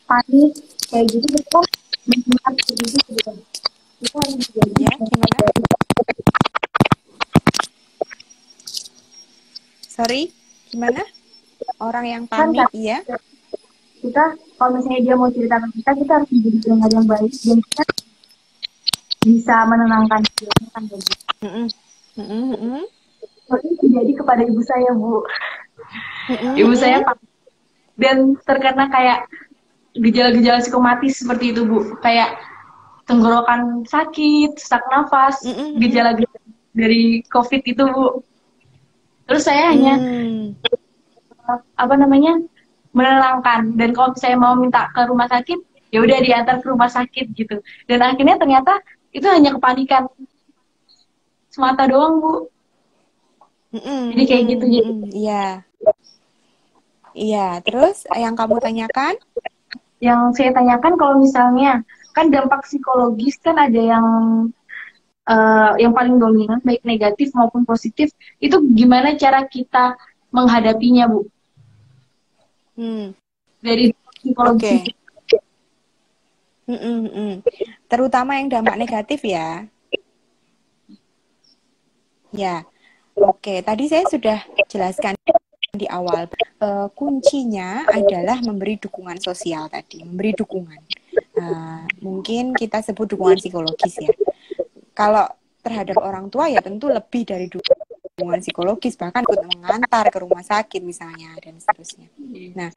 panik kayak gitu, kita mengingat begitu gitu. Kita harus Ya, gimana? Sorry, gimana? Orang yang panik, iya. Kita kalau misalnya dia mau cerita ke kita harus menjadi pendengar yang baik dan kita bisa menenangkan dia kan gitu. Itu terjadi kepada ibu saya, Bu. Ibu saya dan terkena kayak gejala-gejala psikomatis seperti itu, Bu. Kayak tenggorokan sakit, sesak nafas, gejala-gejala dari COVID itu, Bu. Terus saya hanya menenangkan, dan kalau saya mau minta ke rumah sakit, ya udah diantar ke rumah sakit gitu. Dan akhirnya ternyata itu hanya kepanikan semata doang, Bu. Jadi kayak gitu. Iya. Iya, terus yang kamu tanyakan? Yang saya tanyakan kalau misalnya kan dampak psikologis kan ada yang paling dominan baik negatif maupun positif, itu gimana cara kita menghadapinya, Bu? Hmm, Dari psikologis. oke. Mm-mm-mm. Terutama yang dampak negatif ya. Ya, oke. Tadi saya sudah jelaskan di awal. Kuncinya adalah memberi dukungan sosial tadi, memberi dukungan. Mungkin kita sebut dukungan psikologis ya. Kalau terhadap orang tua ya tentu lebih dari dukungan psikologis, bahkan ikut mengantar ke rumah sakit misalnya dan seterusnya. Nah,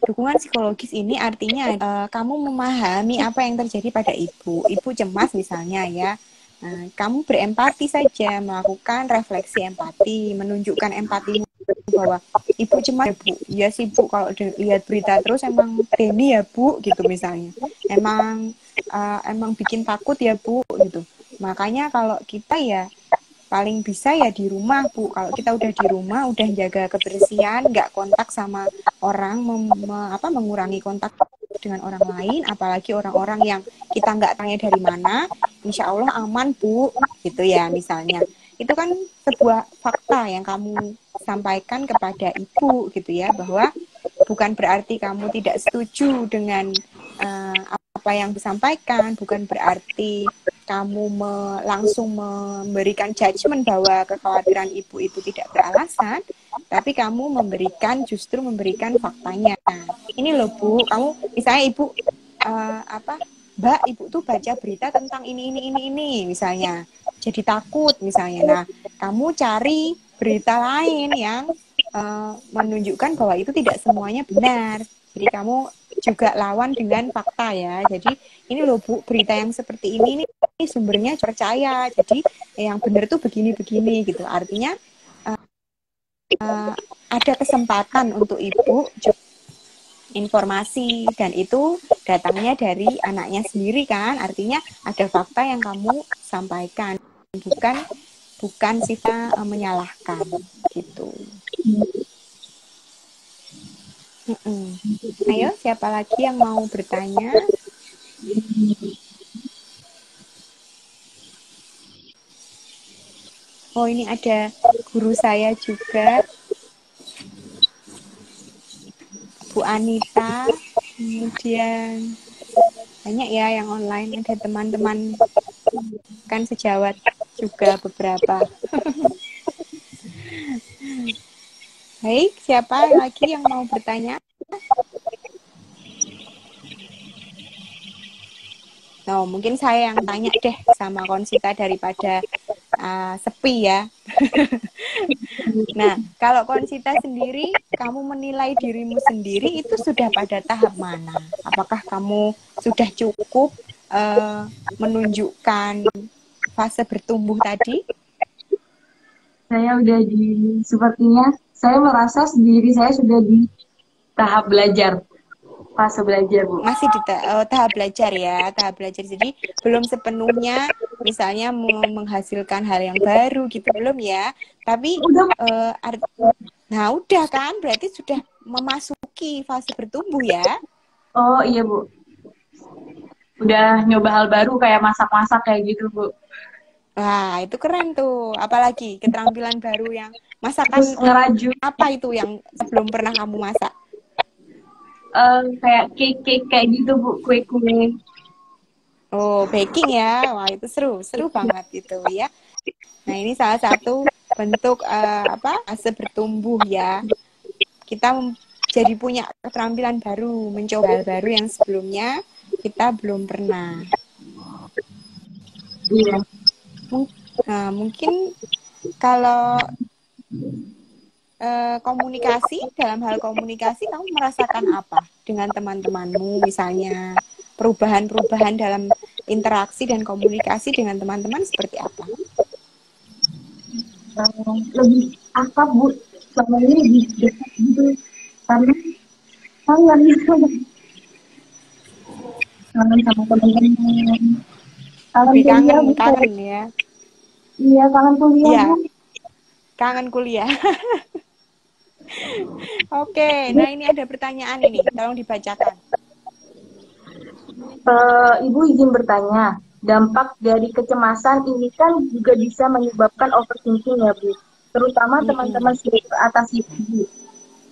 dukungan psikologis ini artinya kamu memahami apa yang terjadi pada ibu. Ibu cemas misalnya ya. Nah, kamu berempati saja, melakukan refleksi empati, menunjukkan empatimu bahwa ibu cemas ya bu, ya sih bu kalau lihat berita terus emang Deni ya bu gitu misalnya, emang bikin takut ya bu gitu. Makanya kalau kita ya paling bisa ya di rumah bu, kalau kita udah di rumah udah jaga kebersihan, nggak kontak sama orang, mengurangi kontak dengan orang lain, apalagi orang-orang yang kita nggak tanya dari mana, insya Allah aman bu, gitu ya misalnya. Itu kan sebuah fakta yang kamu sampaikan kepada ibu gitu ya, bahwa bukan berarti kamu tidak setuju dengan apa yang disampaikan, bukan berarti kamu langsung memberikan judgement bahwa kekhawatiran ibu itu tidak beralasan, tapi kamu justru memberikan faktanya. Ini loh bu, kamu misalnya ibu Mbak, ibu tuh baca berita tentang ini misalnya, jadi takut misalnya. Nah, kamu cari berita lain yang menunjukkan bahwa itu tidak semuanya benar. Jadi kamu juga lawan dengan fakta ya. Jadi ini loh bu, berita yang seperti ini sumbernya percaya. Jadi yang benar tuh begini-begini gitu. Artinya ada kesempatan untuk ibu informasi, dan itu datangnya dari anaknya sendiri kan, artinya ada fakta yang kamu sampaikan, bukan sifat menyalahkan gitu. Ayo, siapa lagi yang mau bertanya? Oh, ini ada guru saya juga, Bu Anita. Kemudian banyak ya yang online, ada teman-teman kan sejawat juga beberapa. Baik, siapa lagi yang mau bertanya? No, mungkin saya yang tanya deh sama Konsita daripada sepi ya. Nah, kalau Konsita sendiri, kamu menilai dirimu sendiri itu sudah pada tahap mana? Apakah kamu sudah cukup menunjukkan fase bertumbuh tadi? Saya udah sepertinya saya merasa sendiri saya sudah di tahap belajar, fase belajar, Bu. Masih di tahap belajar ya, tahap belajar. Jadi belum sepenuhnya misalnya menghasilkan hal yang baru gitu, belum ya. Tapi Udah. nah udah kan, berarti sudah memasuki fase bertumbuh ya. Oh iya Bu, udah nyoba hal baru kayak masak-masak kayak gitu Bu. Wah, itu keren tuh. Apalagi keterampilan baru yang Terus masakan ngerajut apa itu yang sebelum pernah kamu masak? kayak cake-cake kayak gitu Bu, kue-kue. Oh, baking ya. Wah, itu seru banget gitu ya. Nah, ini salah satu bentuk fase bertumbuh ya. Kita jadi punya keterampilan baru, mencoba hal baru yang sebelumnya kita belum pernah. Iya. Nah, mungkin kalau komunikasi, dalam hal komunikasi kamu merasakan apa dengan teman-temanmu, misalnya perubahan-perubahan dalam interaksi dan komunikasi dengan teman-teman seperti apa? Lebih akrab Bu, selama ini lebih dekat gitu karena kangen gitu, kangen sama teman-teman, kangen Lebih kuliah Bu. kangen ya. Iya, kangen kuliah Iya, Bu. kangen kuliah. Oke, nah ini ada pertanyaan ini, tolong dibacakan. Ibu izin bertanya, dampak dari kecemasan ini kan juga bisa menyebabkan overthinking ya Bu, terutama teman-teman Mm-mm. struktur atas ibu.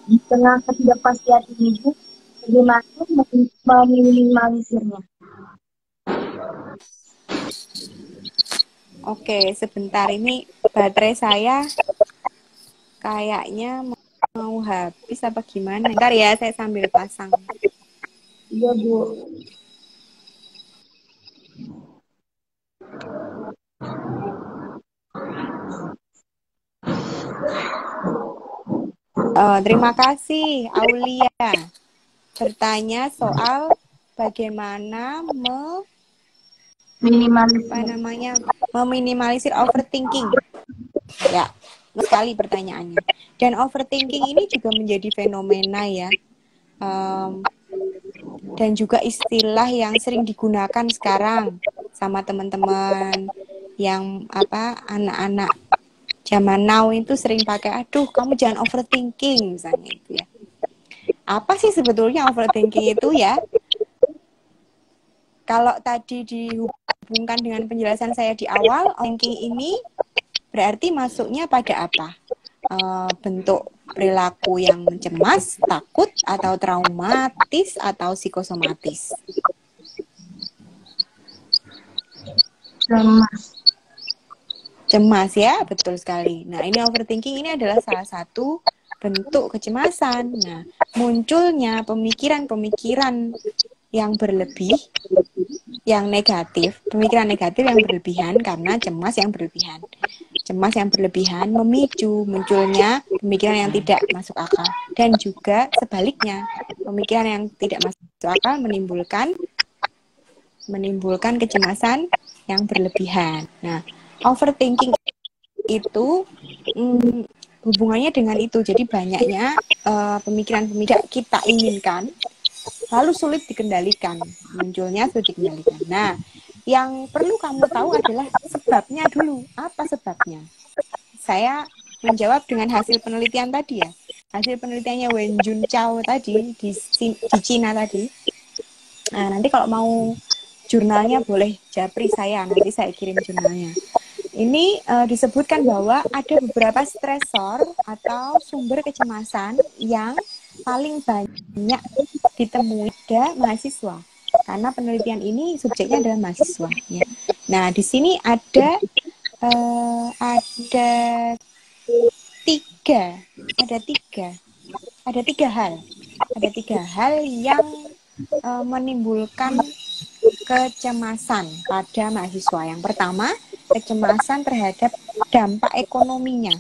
Di tengah ketidakpastian ini Bu, bagaimana meminimalisirnya? Oke, sebentar ini baterai saya kayaknya mau habis apa gimana? Ntar ya, saya sambil pasang. Iya Bu. Terima kasih, Aulia. Bertanya soal bagaimana apa Minimalisir. namanya meminimalisir overthinking. Ya, benar sekali pertanyaannya. Dan overthinking ini juga menjadi fenomena ya. Um, dan juga istilah yang sering digunakan sekarang sama teman-teman yang apa anak-anak zaman now itu sering pakai aduh kamu jangan overthinking misalnya itu ya. Apa sih sebetulnya overthinking itu ya? Kalau tadi dihubungkan dengan penjelasan saya di awal, overthinking ini berarti masuknya pada apa? Bentuk perilaku yang cemas, takut, atau traumatis, atau psikosomatis. Lemas. Cemas ya, betul sekali. Nah, ini overthinking ini adalah salah satu bentuk kecemasan. Nah, munculnya pemikiran-pemikiran yang berlebih, yang negatif, pemikiran negatif yang berlebihan karena cemas yang berlebihan. Cemas yang berlebihan memicu munculnya pemikiran yang tidak masuk akal. Dan juga sebaliknya, pemikiran yang tidak masuk akal menimbulkan kecemasan yang berlebihan. Nah, overthinking itu hubungannya dengan itu. Jadi banyaknya pemikiran-pemikiran kita inginkan lalu sulit dikendalikan. Munculnya sulit dikendalikan. Nah, yang perlu kamu tahu adalah sebabnya dulu. Apa sebabnya? Saya menjawab dengan hasil penelitian tadi ya. Hasil penelitiannya Wen Jun Chao tadi di Cina tadi. Nah, nanti kalau mau jurnalnya boleh japri saya, nanti saya kirim jurnalnya. Ini disebutkan bahwa ada beberapa stresor atau sumber kecemasan yang paling banyak ditemui pada mahasiswa. Karena penelitian ini subjeknya adalah mahasiswa. Ya. Nah, di sini ada tiga, ada tiga, ada tiga hal, ada tiga hal yang menimbulkan kecemasan pada mahasiswa. Yang pertama, kecemasan terhadap dampak ekonominya.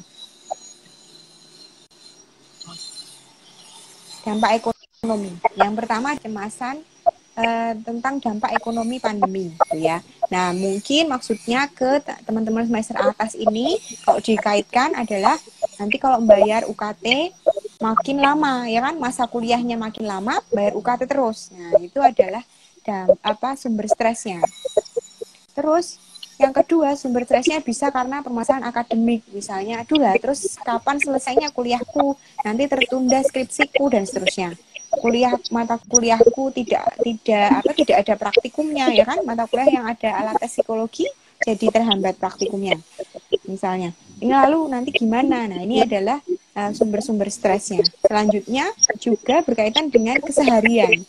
Dampak ekonomi. Yang pertama, kecemasan tentang dampak ekonomi pandemi, gitu ya. Nah, mungkin maksudnya ke teman-teman semester atas ini, kalau dikaitkan adalah nanti kalau membayar UKT makin lama, ya kan, masa kuliahnya makin lama, bayar UKT terus. Nah, itu adalah sumber stresnya. Terus yang kedua, sumber stresnya bisa karena permasalahan akademik. Misalnya, aduh lah, terus kapan selesainya kuliahku? Nanti tertunda skripsiku dan seterusnya. Mata kuliahku tidak ada praktikumnya, ya kan? Mata kuliah yang ada alat tes psikologi jadi terhambat praktikumnya. Misalnya. Ini lalu nanti gimana? Nah, ini adalah sumber-sumber stresnya. Selanjutnya juga berkaitan dengan keseharian.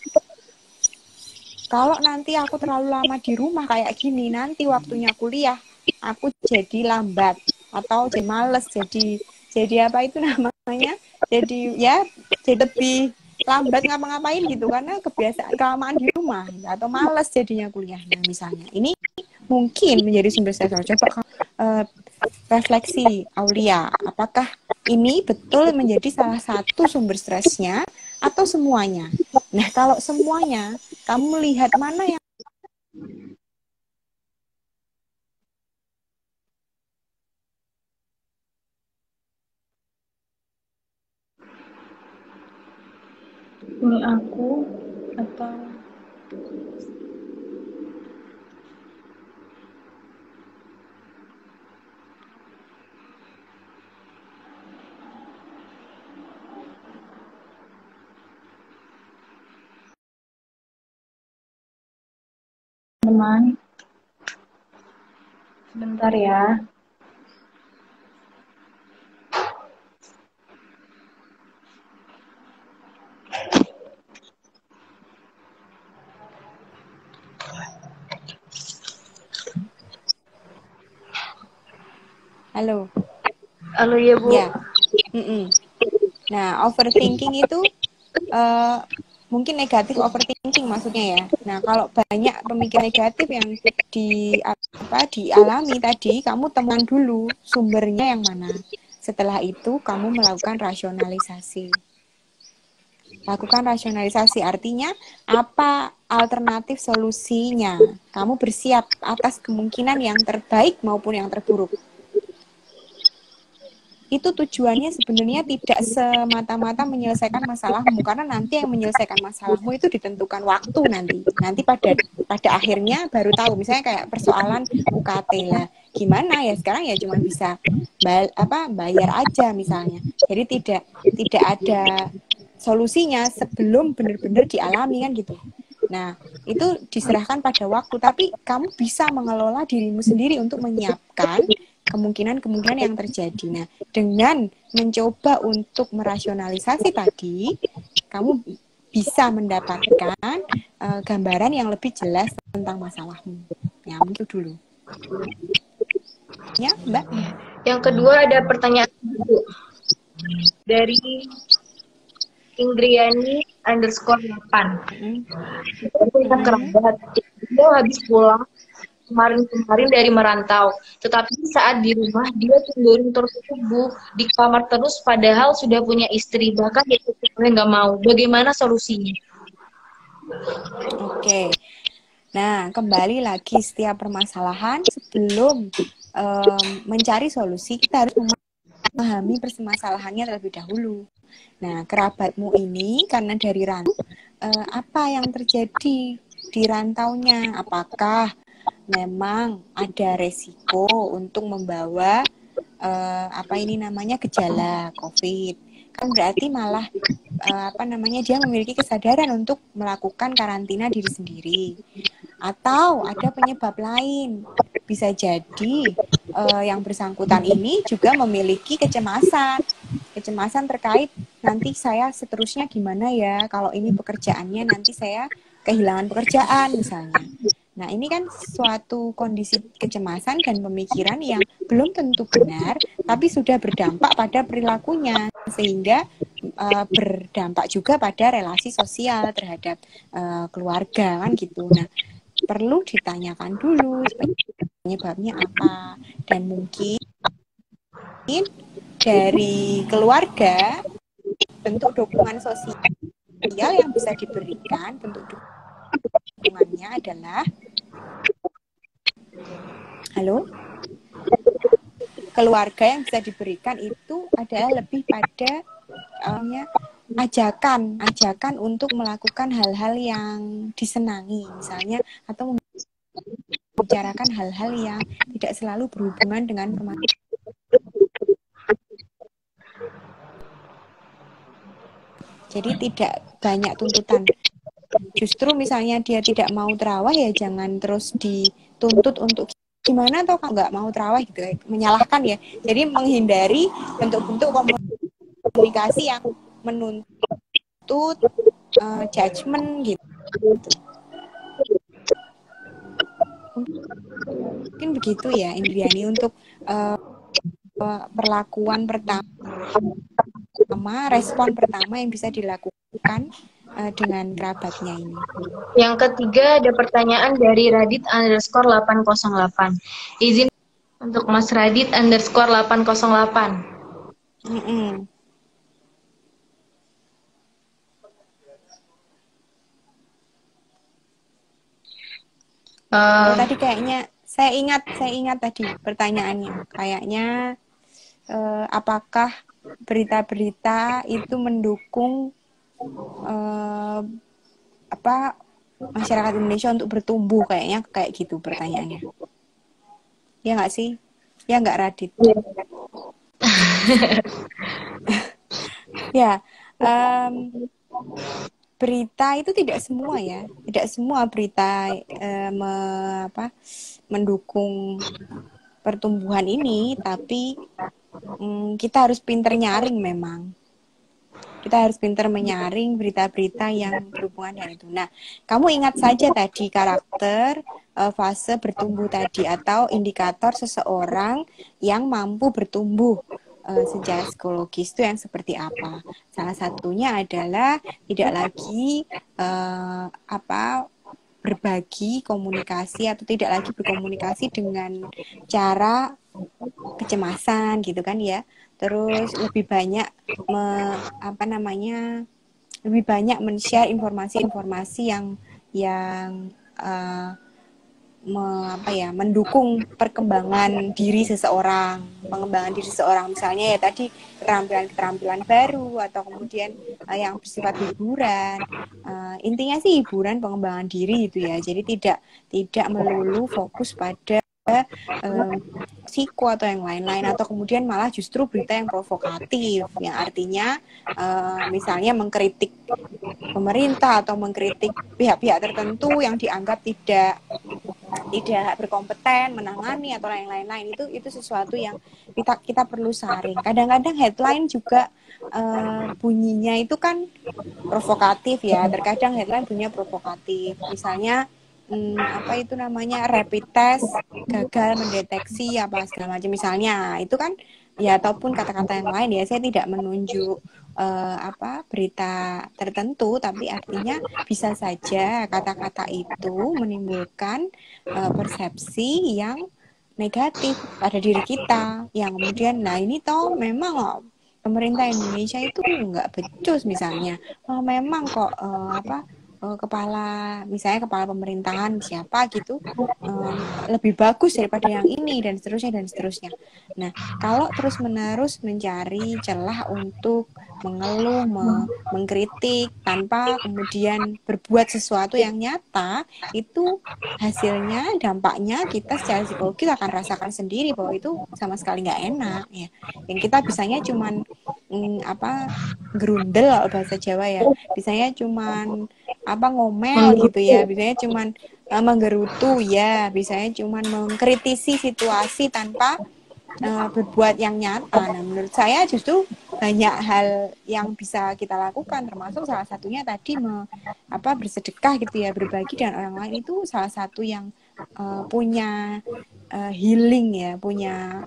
Kalau nanti aku terlalu lama di rumah kayak gini, nanti waktunya kuliah aku jadi lambat atau jadi males, jadi apa itu namanya? Jadi ya jadi lebih lambat ngapa-ngapain gitu karena kebiasaan kelamaan di rumah atau males jadinya kuliahnya misalnya. Ini mungkin menjadi sumber stres. Coba refleksi Aulia, apakah ini betul menjadi salah satu sumber stresnya atau semuanya? Nah, kalau semuanya, kamu melihat mana yang Ini aku atau teman. Sebentar ya. Halo. Halo ya, Bu. Ya. Nah, overthinking itu mungkin negatif overthinking maksudnya ya. Nah, kalau banyak pemikiran negatif yang dialami tadi, kamu temukan dulu sumbernya yang mana. Setelah itu kamu melakukan rasionalisasi. Lakukan rasionalisasi artinya apa alternatif solusinya. Kamu bersiap atas kemungkinan yang terbaik maupun yang terburuk. Itu tujuannya sebenarnya tidak semata-mata menyelesaikan masalahmu, karena nanti yang menyelesaikan masalahmu itu ditentukan waktu nanti pada akhirnya baru tahu. Misalnya kayak persoalan UKT lah, gimana ya sekarang ya cuma bisa bayar aja misalnya, jadi tidak ada solusinya sebelum benar-benar dialami kan gitu. Nah, itu diserahkan pada waktu, tapi kamu bisa mengelola dirimu sendiri untuk menyiapkan kemungkinan-kemungkinan yang terjadi. Nah, dengan mencoba untuk merasionalisasi tadi, kamu bisa mendapatkan gambaran yang lebih jelas tentang masalahmu. Ya, mungkin dulu. Ya, Mbak. Yang kedua ada pertanyaan dari Indriani _8. Punya kerabat. Dia habis pulang kemarin dari merantau, tetapi saat di rumah dia cenderung tertubuh di kamar terus padahal sudah punya istri, bahkan dia nggak mau. Bagaimana solusinya? Oke. Nah, kembali lagi setiap permasalahan sebelum mencari solusi, kita harus memahami permasalahannya terlebih dahulu. Nah, kerabatmu ini karena dari rantau, apa yang terjadi di rantaunya? Apakah memang ada resiko untuk membawa gejala COVID? Kan berarti malah dia memiliki kesadaran untuk melakukan karantina diri sendiri. Atau ada penyebab lain, bisa jadi yang bersangkutan ini juga memiliki kecemasan terkait nanti saya seterusnya gimana ya, kalau ini pekerjaannya nanti saya kehilangan pekerjaan misalnya. Nah, ini kan suatu kondisi kecemasan dan pemikiran yang belum tentu benar, tapi sudah berdampak pada perilakunya, sehingga berdampak juga pada relasi sosial terhadap keluarga kan gitu. Nah, perlu ditanyakan dulu penyebabnya apa, dan mungkin dari keluarga bentuk dukungan sosial yang bisa diberikan. Bentuk dukungannya adalah keluarga yang bisa diberikan itu adalah lebih pada ajakan untuk melakukan hal-hal yang disenangi misalnya, atau membicarakan hal-hal yang tidak selalu berhubungan dengan permasalahan. Jadi tidak banyak tuntutan. Justru misalnya dia tidak mau terawih, ya jangan terus dituntut untuk gimana toh kalau nggak mau terawih gitu, menyalahkan ya. Jadi menghindari bentuk-bentuk komunikasi yang menuntut judgement gitu. Mungkin begitu ya Indriani untuk perlakuan pertama, respon pertama yang bisa dilakukan dengan kerabatnya ini. Yang ketiga ada pertanyaan dari Radit _808. Izin untuk Mas Radit _808. Tadi kayaknya saya ingat tadi pertanyaannya. Kayaknya apakah berita-berita itu mendukung masyarakat Indonesia untuk bertumbuh, kayaknya kayak gitu pertanyaannya. Ya nggak sih? Ya nggak, Radit? Ya. berita itu tidak semua ya, tidak semua berita mendukung pertumbuhan ini, tapi kita harus pinter nyaring memang. Kita harus pinter menyaring berita-berita yang berhubungan dengan itu. Nah, kamu ingat saja tadi karakter fase bertumbuh tadi atau indikator seseorang yang mampu bertumbuh secara psikologis itu yang seperti apa? Salah satunya adalah tidak lagi berbagi komunikasi atau tidak lagi berkomunikasi dengan cara kecemasan gitu kan ya. Terus lebih banyak lebih banyak men-share informasi-informasi yang mendukung perkembangan diri seseorang, pengembangan diri seseorang, misalnya ya tadi keterampilan-keterampilan baru atau kemudian yang bersifat hiburan. Intinya sih hiburan, pengembangan diri itu ya. Jadi tidak melulu fokus pada psiko atau yang lain-lain, atau kemudian malah justru berita yang provokatif yang artinya misalnya mengkritik pemerintah atau mengkritik pihak-pihak tertentu yang dianggap tidak berkompeten menangani atau lain-lain. Itu sesuatu yang kita perlu saring. Kadang-kadang headline juga bunyinya itu kan provokatif ya. Terkadang headline bunyinya provokatif. Misalnya rapid test gagal mendeteksi apa segala macam misalnya, itu kan ya, ataupun kata-kata yang lain ya, saya tidak menunjuk berita tertentu, tapi artinya bisa saja kata-kata itu menimbulkan persepsi yang negatif pada diri kita, yang kemudian ini toh memang pemerintah Indonesia itu nggak becus misalnya, memang kok kepala pemerintahan siapa gitu lebih bagus daripada yang ini dan seterusnya. Nah, kalau terus-menerus mencari celah untuk mengeluh, mengkritik tanpa kemudian berbuat sesuatu yang nyata, itu hasilnya, dampaknya kita secara psikologis akan rasakan sendiri bahwa itu sama sekali nggak enak ya. Yang kita bisanya cuman gerundel kalau bahasa Jawa ya. Bisanya cuman ngomel gitu ya, bisanya cuman menggerutu ya, bisanya cuman mengkritisi situasi tanpa berbuat yang nyata. Nah, menurut saya justru banyak hal yang bisa kita lakukan, termasuk salah satunya tadi bersedekah gitu ya, berbagi dengan orang lain, itu salah satu yang punya healing ya, punya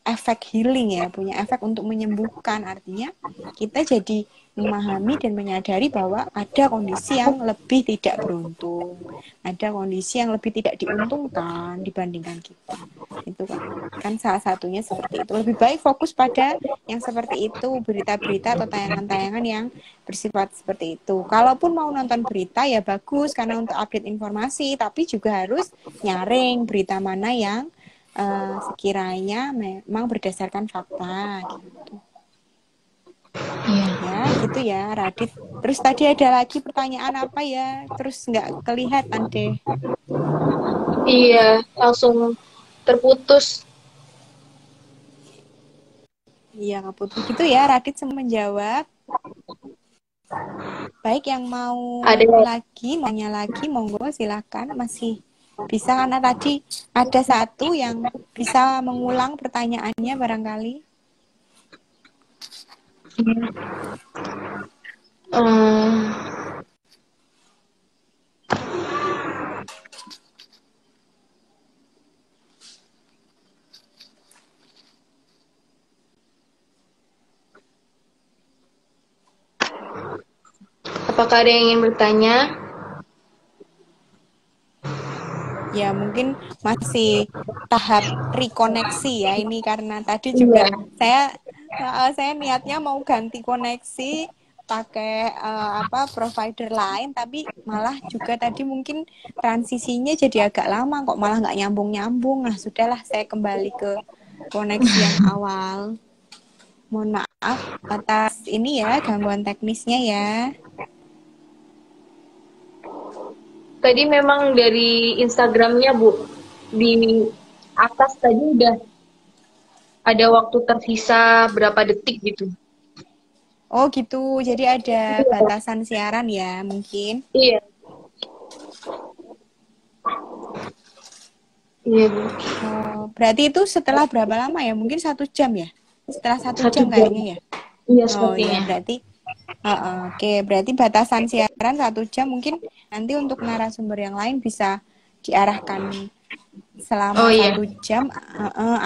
efek healing ya, punya efek untuk menyembuhkan. Artinya kita jadi memahami dan menyadari bahwa ada kondisi yang lebih tidak beruntung, ada kondisi yang lebih tidak diuntungkan dibandingkan kita. Itu kan salah satunya seperti itu. Lebih baik fokus pada yang seperti itu, berita-berita atau tayangan-tayangan yang bersifat seperti itu. Kalaupun mau nonton berita ya bagus karena untuk update informasi, tapi juga harus nyaring berita mana yang sekiranya memang berdasarkan fakta gitu. Ya gitu ya Radit. Terus tadi ada lagi pertanyaan apa ya? Terus nggak kelihatan deh. Iya, langsung terputus. Iya, putus gitu ya. Radit semua menjawab. Baik, yang mau nanya lagi, monggo silakan, masih bisa, karena tadi ada satu yang bisa mengulang pertanyaannya barangkali. Apakah ada yang ingin bertanya? Ya, mungkin masih tahap rekoneksi ya ini, karena tadi juga saya niatnya mau ganti koneksi pakai provider lain, tapi malah juga tadi mungkin transisinya jadi agak lama, kok malah nggak nyambung. Nah, sudahlah, saya kembali ke koneksi yang awal. Mohon maaf atas ini ya, gangguan teknisnya ya. Tadi memang dari Instagramnya Bu, di atas tadi udah ada waktu tersisa berapa detik gitu. Oh gitu, jadi ada Iya, batasan siaran ya mungkin. iya, iya, Bu. Oh, berarti itu setelah berapa lama ya? Mungkin 1 jam ya? Setelah satu Satu jam jam. kayaknya ya. Iya, Oh ya, sepertinya. berarti oke, berarti batasan siaran 1 jam mungkin nanti untuk narasumber yang lain bisa diarahkan Oh selama iya. 1 jam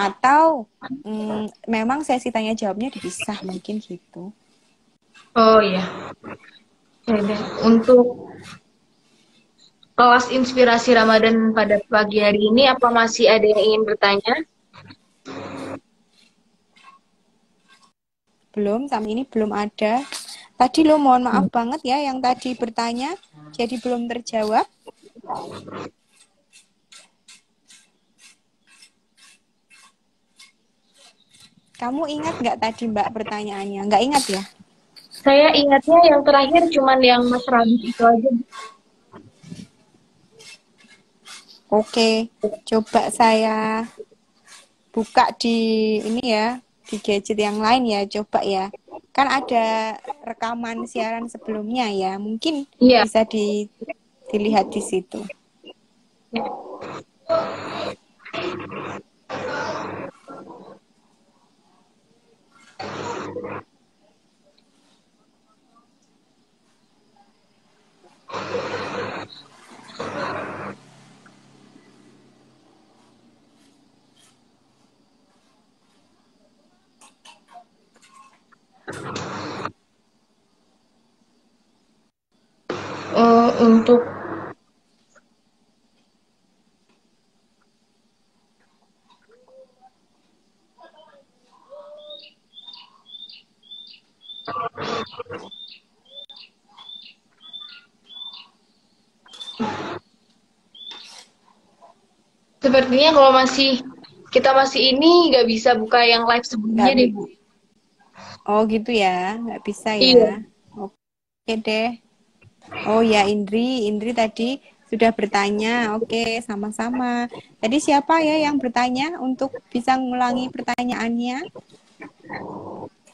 atau memang sesi tanya jawabnya dipisah mungkin gitu. Oh iya. Ya udah. Untuk kelas inspirasi Ramadan pada pagi hari ini, apa masih ada yang ingin bertanya? Belum, sampai ini belum ada. Tadi lo mohon maaf banget ya yang tadi bertanya jadi belum terjawab. Kamu ingat nggak tadi Mbak pertanyaannya? Nggak ingat ya? Saya ingatnya yang terakhir cuman yang Mas Radit itu aja. Oke, coba saya buka di ini ya, di gadget yang lain ya, coba ya. Kan ada rekaman siaran sebelumnya ya, mungkin Iya. bisa dilihat di situ. Untuk sepertinya kalau kita masih ini nggak bisa buka yang live sebelumnya Nggak deh, bi- Bu. oh gitu ya, nggak bisa ya. Iya. Oke deh. Oh ya Indri tadi sudah bertanya. Oke, sama-sama. Tadi siapa ya yang bertanya untuk bisa mengulangi pertanyaannya?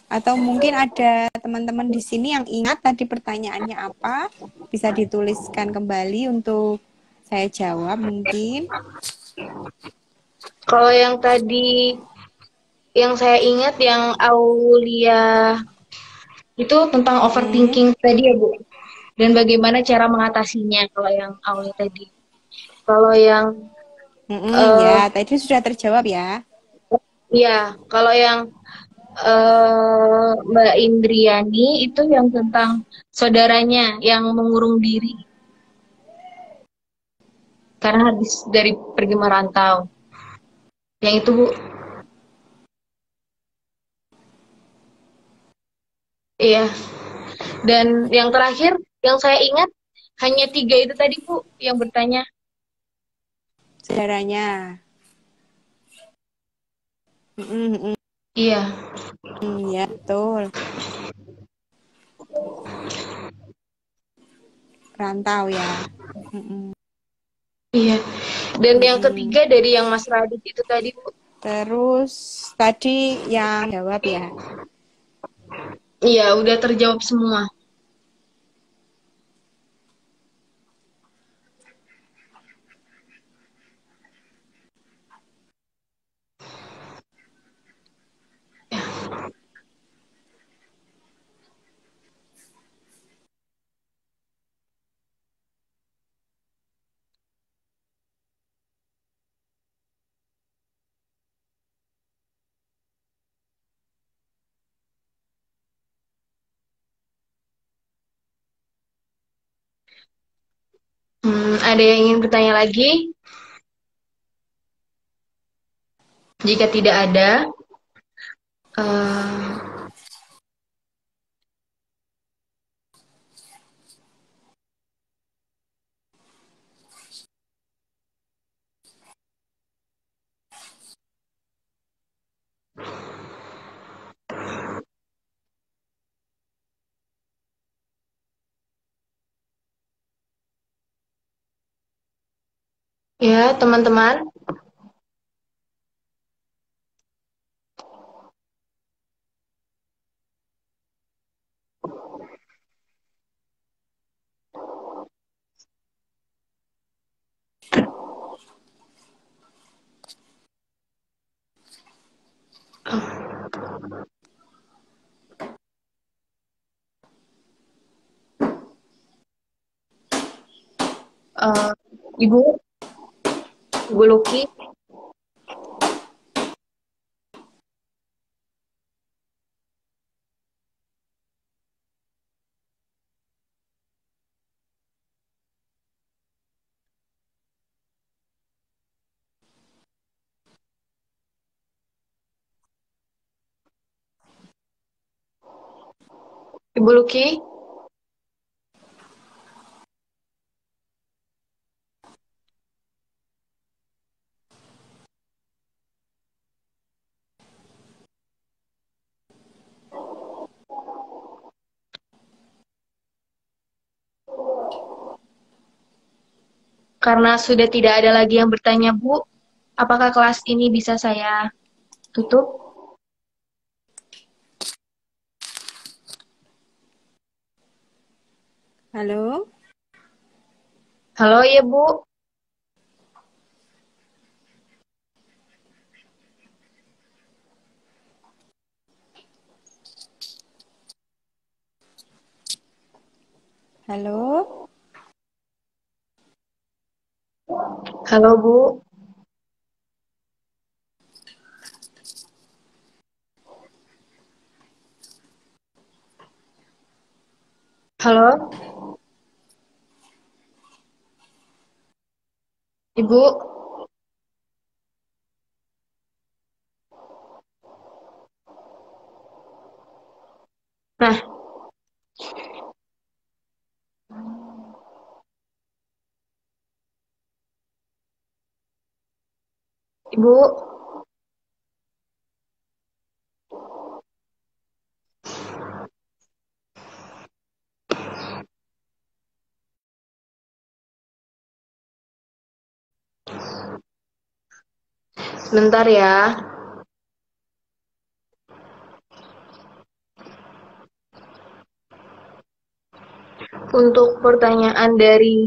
Atau mungkin ada teman-teman di sini yang ingat tadi pertanyaannya apa? Bisa dituliskan kembali untuk saya jawab mungkin. Kalau yang tadi yang saya ingat yang Aulia itu tentang Mm-mm. overthinking tadi ya, Bu. Dan bagaimana cara mengatasinya kalau yang Aulia tadi. Kalau yang Mm-mm, eh ya, tadi sudah terjawab ya. ya, kalau yang Mbak Indriani itu yang tentang saudaranya yang mengurung diri karena habis dari pergi merantau. Yang itu, Bu. Iya. Dan yang terakhir yang saya ingat hanya tiga itu tadi, Bu, yang bertanya. Saudaranya. Mm-mm, mm-mm, Iya. ya, betul. Rantau ya. Mm-mm, Iya. Dan yang mm-mm. ketiga dari yang Mas Radit itu tadi, Bu. Terus tadi yang jawab ya. Iya, udah terjawab semua. Ada yang ingin bertanya lagi? Jika tidak ada, eh, ya teman-teman, Eh, Ibu, Ibu Luki, Ibu Luki, karena sudah tidak ada lagi yang bertanya, Bu, apakah kelas ini bisa saya tutup? Halo? Halo ya, Bu. Halo? Halo, Bu. Halo, Ibu. Nah, Ibu, sebentar ya. Untuk pertanyaan dari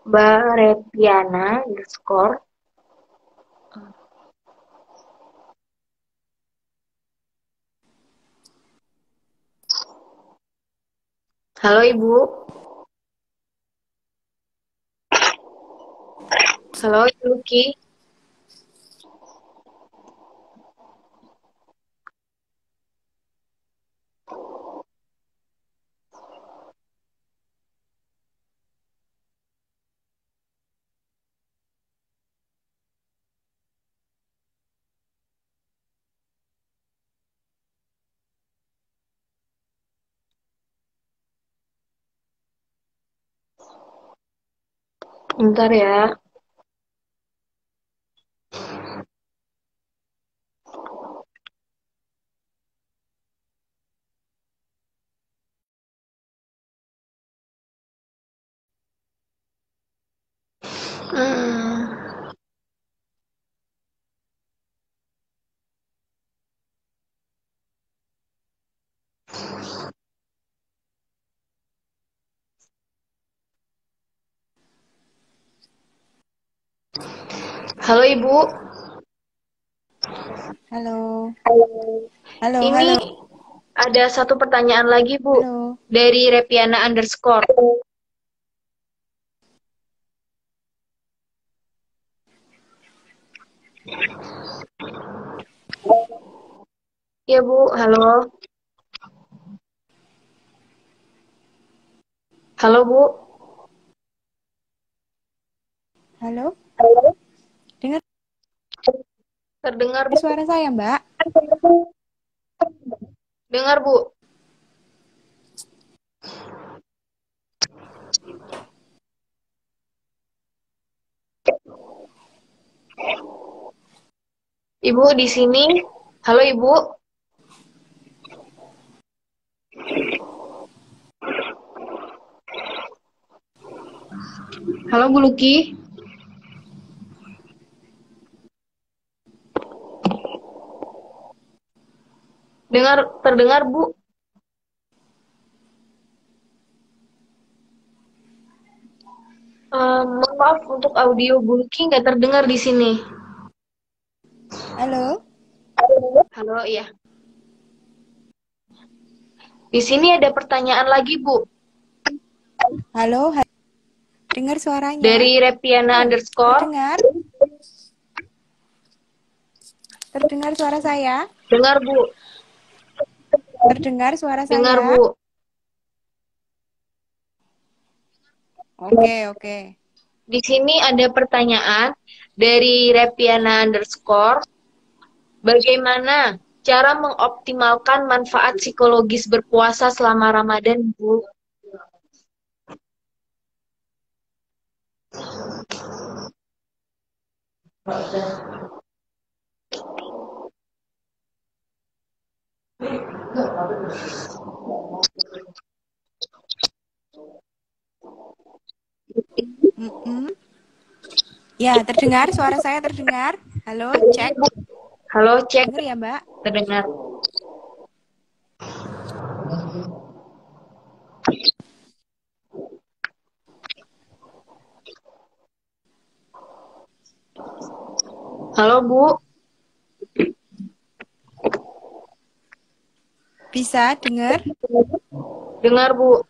Mbak Repiana, underscore. Halo, Ibu. Halo, Ibu Luki. Bentar ya. Hmm. Halo, Ibu. Halo? Halo. Halo, Ini halo, ada satu pertanyaan lagi, Bu. halo. Dari Repiana underscore. Iya, Bu. Halo. Halo, Bu. Halo? Halo. Dengar Terdengar, Bu. suara saya, Mbak? Dengar, Bu. Ibu di sini. Halo, Ibu. Halo, Bu Luki. Terdengar, Bu. Maaf untuk audio Bulky nggak terdengar di sini. Halo? Halo, iya. Di sini ada pertanyaan lagi, Bu. Halo? Dengar suaranya? Dari Repiana Oh, underscore. terdengar? Terdengar suara saya? Dengar, Bu. Terdengar suara Dengar, saya? Bu. Oke, oke. Di sini ada pertanyaan dari Repiana underscore. Bagaimana cara mengoptimalkan manfaat psikologis berpuasa selama Ramadan, Bu? Mm-mm. Ya, terdengar? Suara saya terdengar? Halo, cek. Halo, cek. Dengar ya, Mbak? Terdengar. Halo, Bu. Bisa dengar? Dengar, Bu.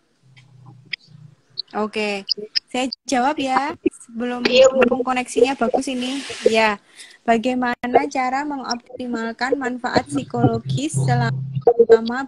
Oke. Saya jawab ya. Sebelum Iya, Bu. mumpung koneksinya bagus ini. Ya. Bagaimana cara mengoptimalkan manfaat psikologis selama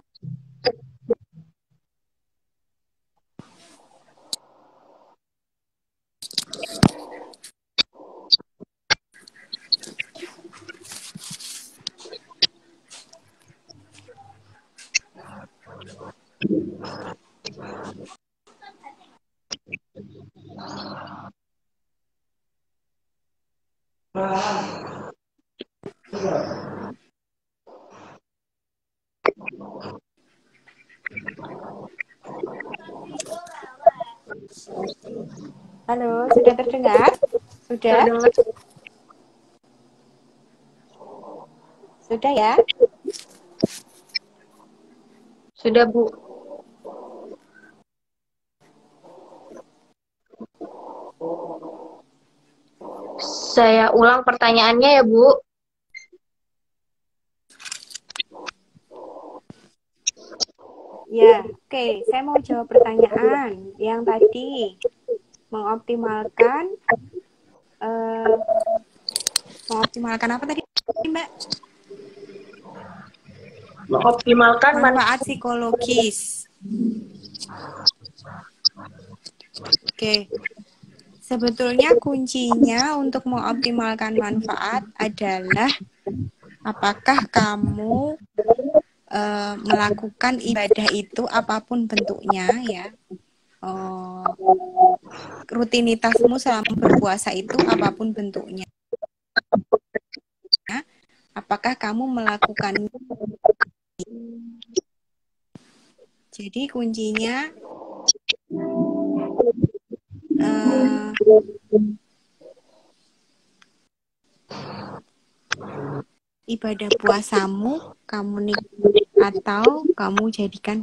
Halo, sudah terdengar? Sudah? Terdengar. Sudah ya? Sudah, Bu. Saya ulang pertanyaannya ya, Bu. Ya, oke. Saya mau jawab pertanyaan yang tadi mengoptimalkan eh, mengoptimalkan apa tadi, Mbak? Mengoptimalkan Manfaat psikologis. Oke. Sebetulnya kuncinya untuk mengoptimalkan manfaat adalah apakah kamu melakukan ibadah itu apapun bentuknya ya. Rutinitasmu selama berpuasa itu apapun bentuknya. Apakah kamu melakukan. Jadi kuncinya ibadah puasamu kamu atau kamu jadikan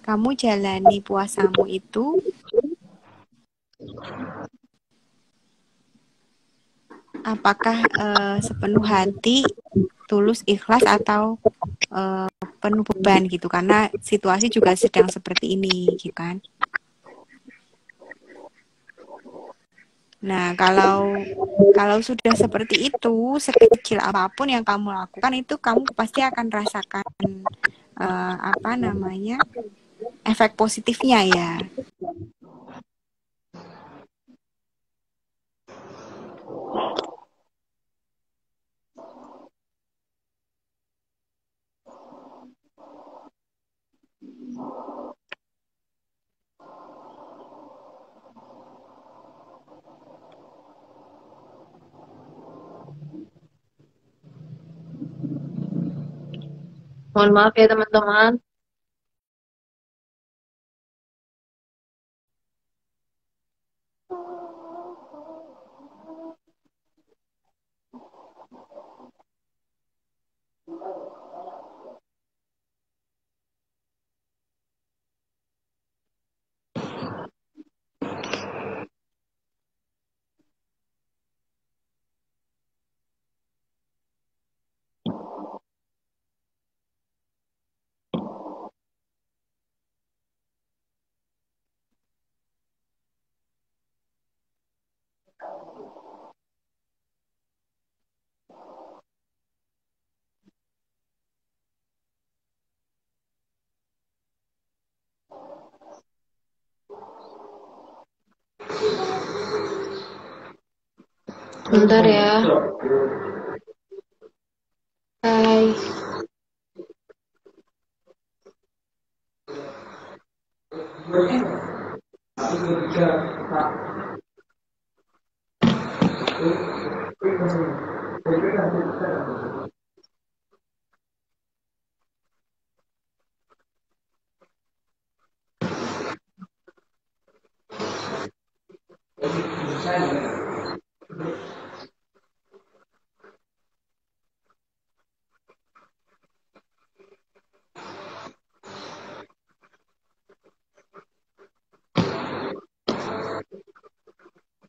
kamu jalani puasamu itu apakah sepenuh hati, tulus, ikhlas atau penuh beban gitu, karena situasi juga sedang seperti ini gitu kan. Nah, kalau sudah seperti itu, sekecil apapun yang kamu lakukan itu kamu pasti akan rasakan efek positifnya ya. Mohon maaf ya, teman-teman. Bentar ya. Hai.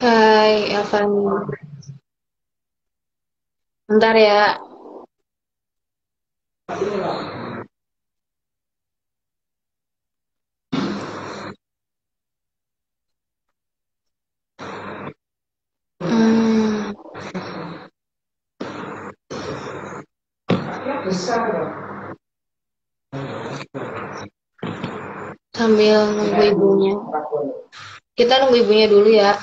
Hai, Avani. Bentar ya. Hmm, sambil nunggu ibunya. Kita nunggu ibunya dulu ya.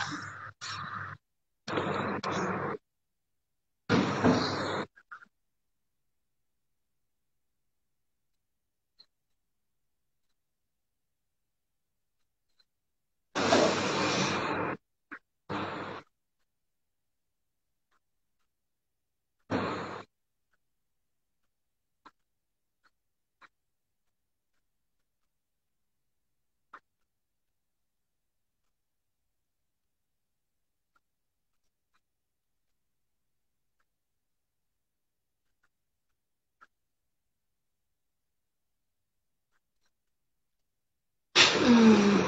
Hmm.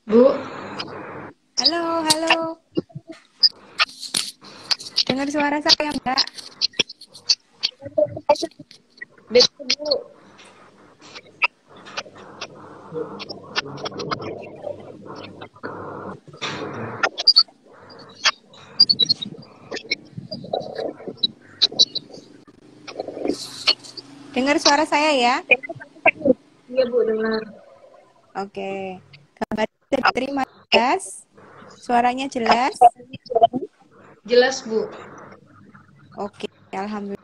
Bu, Halo, halo. Dengar suara saya, Mbak? besok Bu. Dengar suara saya ya? Iya Bu, dengar. Oke. Kabar terima jelas? Suaranya jelas? Jelas Bu. Oke, alhamdulillah.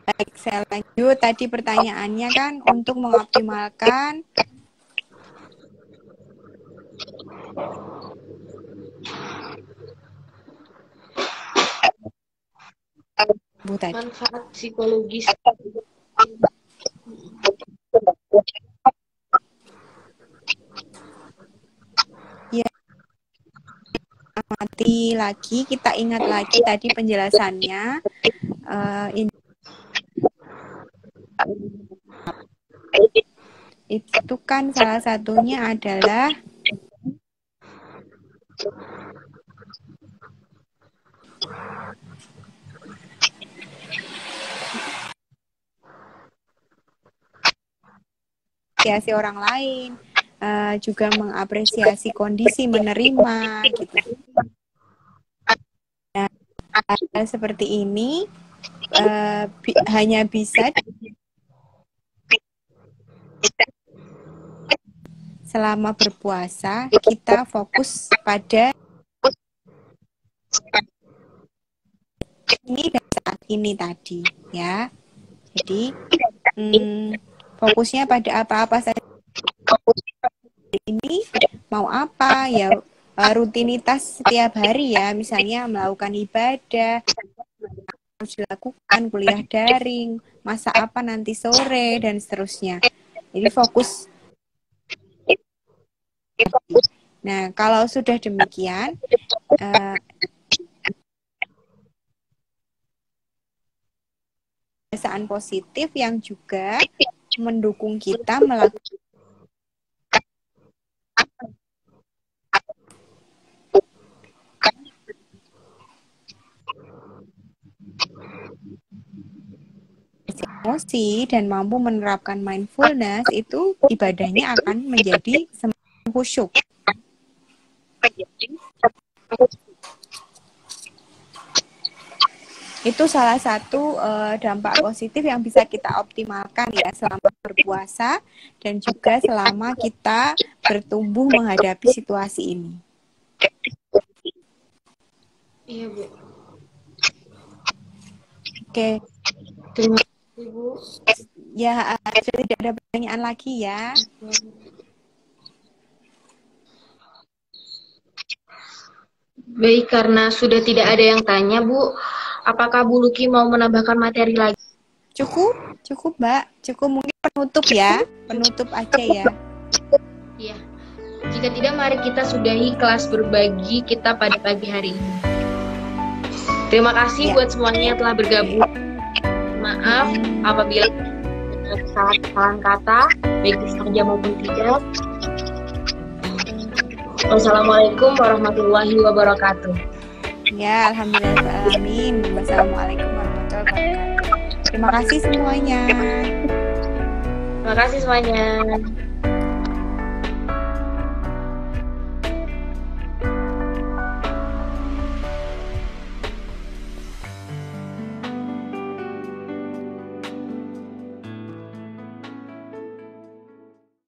Baik, saya lanjut. Tadi pertanyaannya kan untuk mengoptimalkan Bu tadi. Manfaat psikologis. Ya, mati lagi, kita ingat lagi tadi penjelasannya. Itu kan salah satunya adalah apresiasi orang lain, juga mengapresiasi kondisi menerima gitu. Nah, hal seperti ini hanya bisa selama berpuasa kita fokus pada ini dan saat ini tadi ya. Jadi fokusnya pada apa-apa saja ini, mau apa ya, rutinitas setiap hari ya, misalnya melakukan ibadah harus dilakukan, kuliah daring, masak apa nanti sore dan seterusnya. Jadi fokus. Nah, kalau sudah demikian, kebiasaan positif yang juga mendukung kita melakukan emosi dan mampu menerapkan mindfulness, itu ibadahnya akan menjadi semakin khusyuk. Itu salah satu dampak positif yang bisa kita optimalkan ya selama berpuasa dan juga selama kita bertumbuh menghadapi situasi ini. Iya, Bu. Oke. Terima kasih, Bu. Ya, sudah tidak ada pertanyaan lagi ya. Baik, karena sudah tidak ada yang tanya, Bu, apakah Bu Luki mau menambahkan materi lagi? Cukup, Mbak. Cukup mungkin penutup ya. Penutup aja ya. Iya. Jika tidak, mari kita sudahi kelas berbagi kita pada pagi hari ini. Terima kasih buat semuanya yang telah bergabung. Maaf apabila kesalahan kata, baik disengaja maupun tidak. Wassalamualaikum warahmatullahi wabarakatuh. Ya, alhamdulillah. Amin. Wassalamualaikum warahmatullahi wabarakatuh. Terima kasih semuanya. Terima kasih semuanya.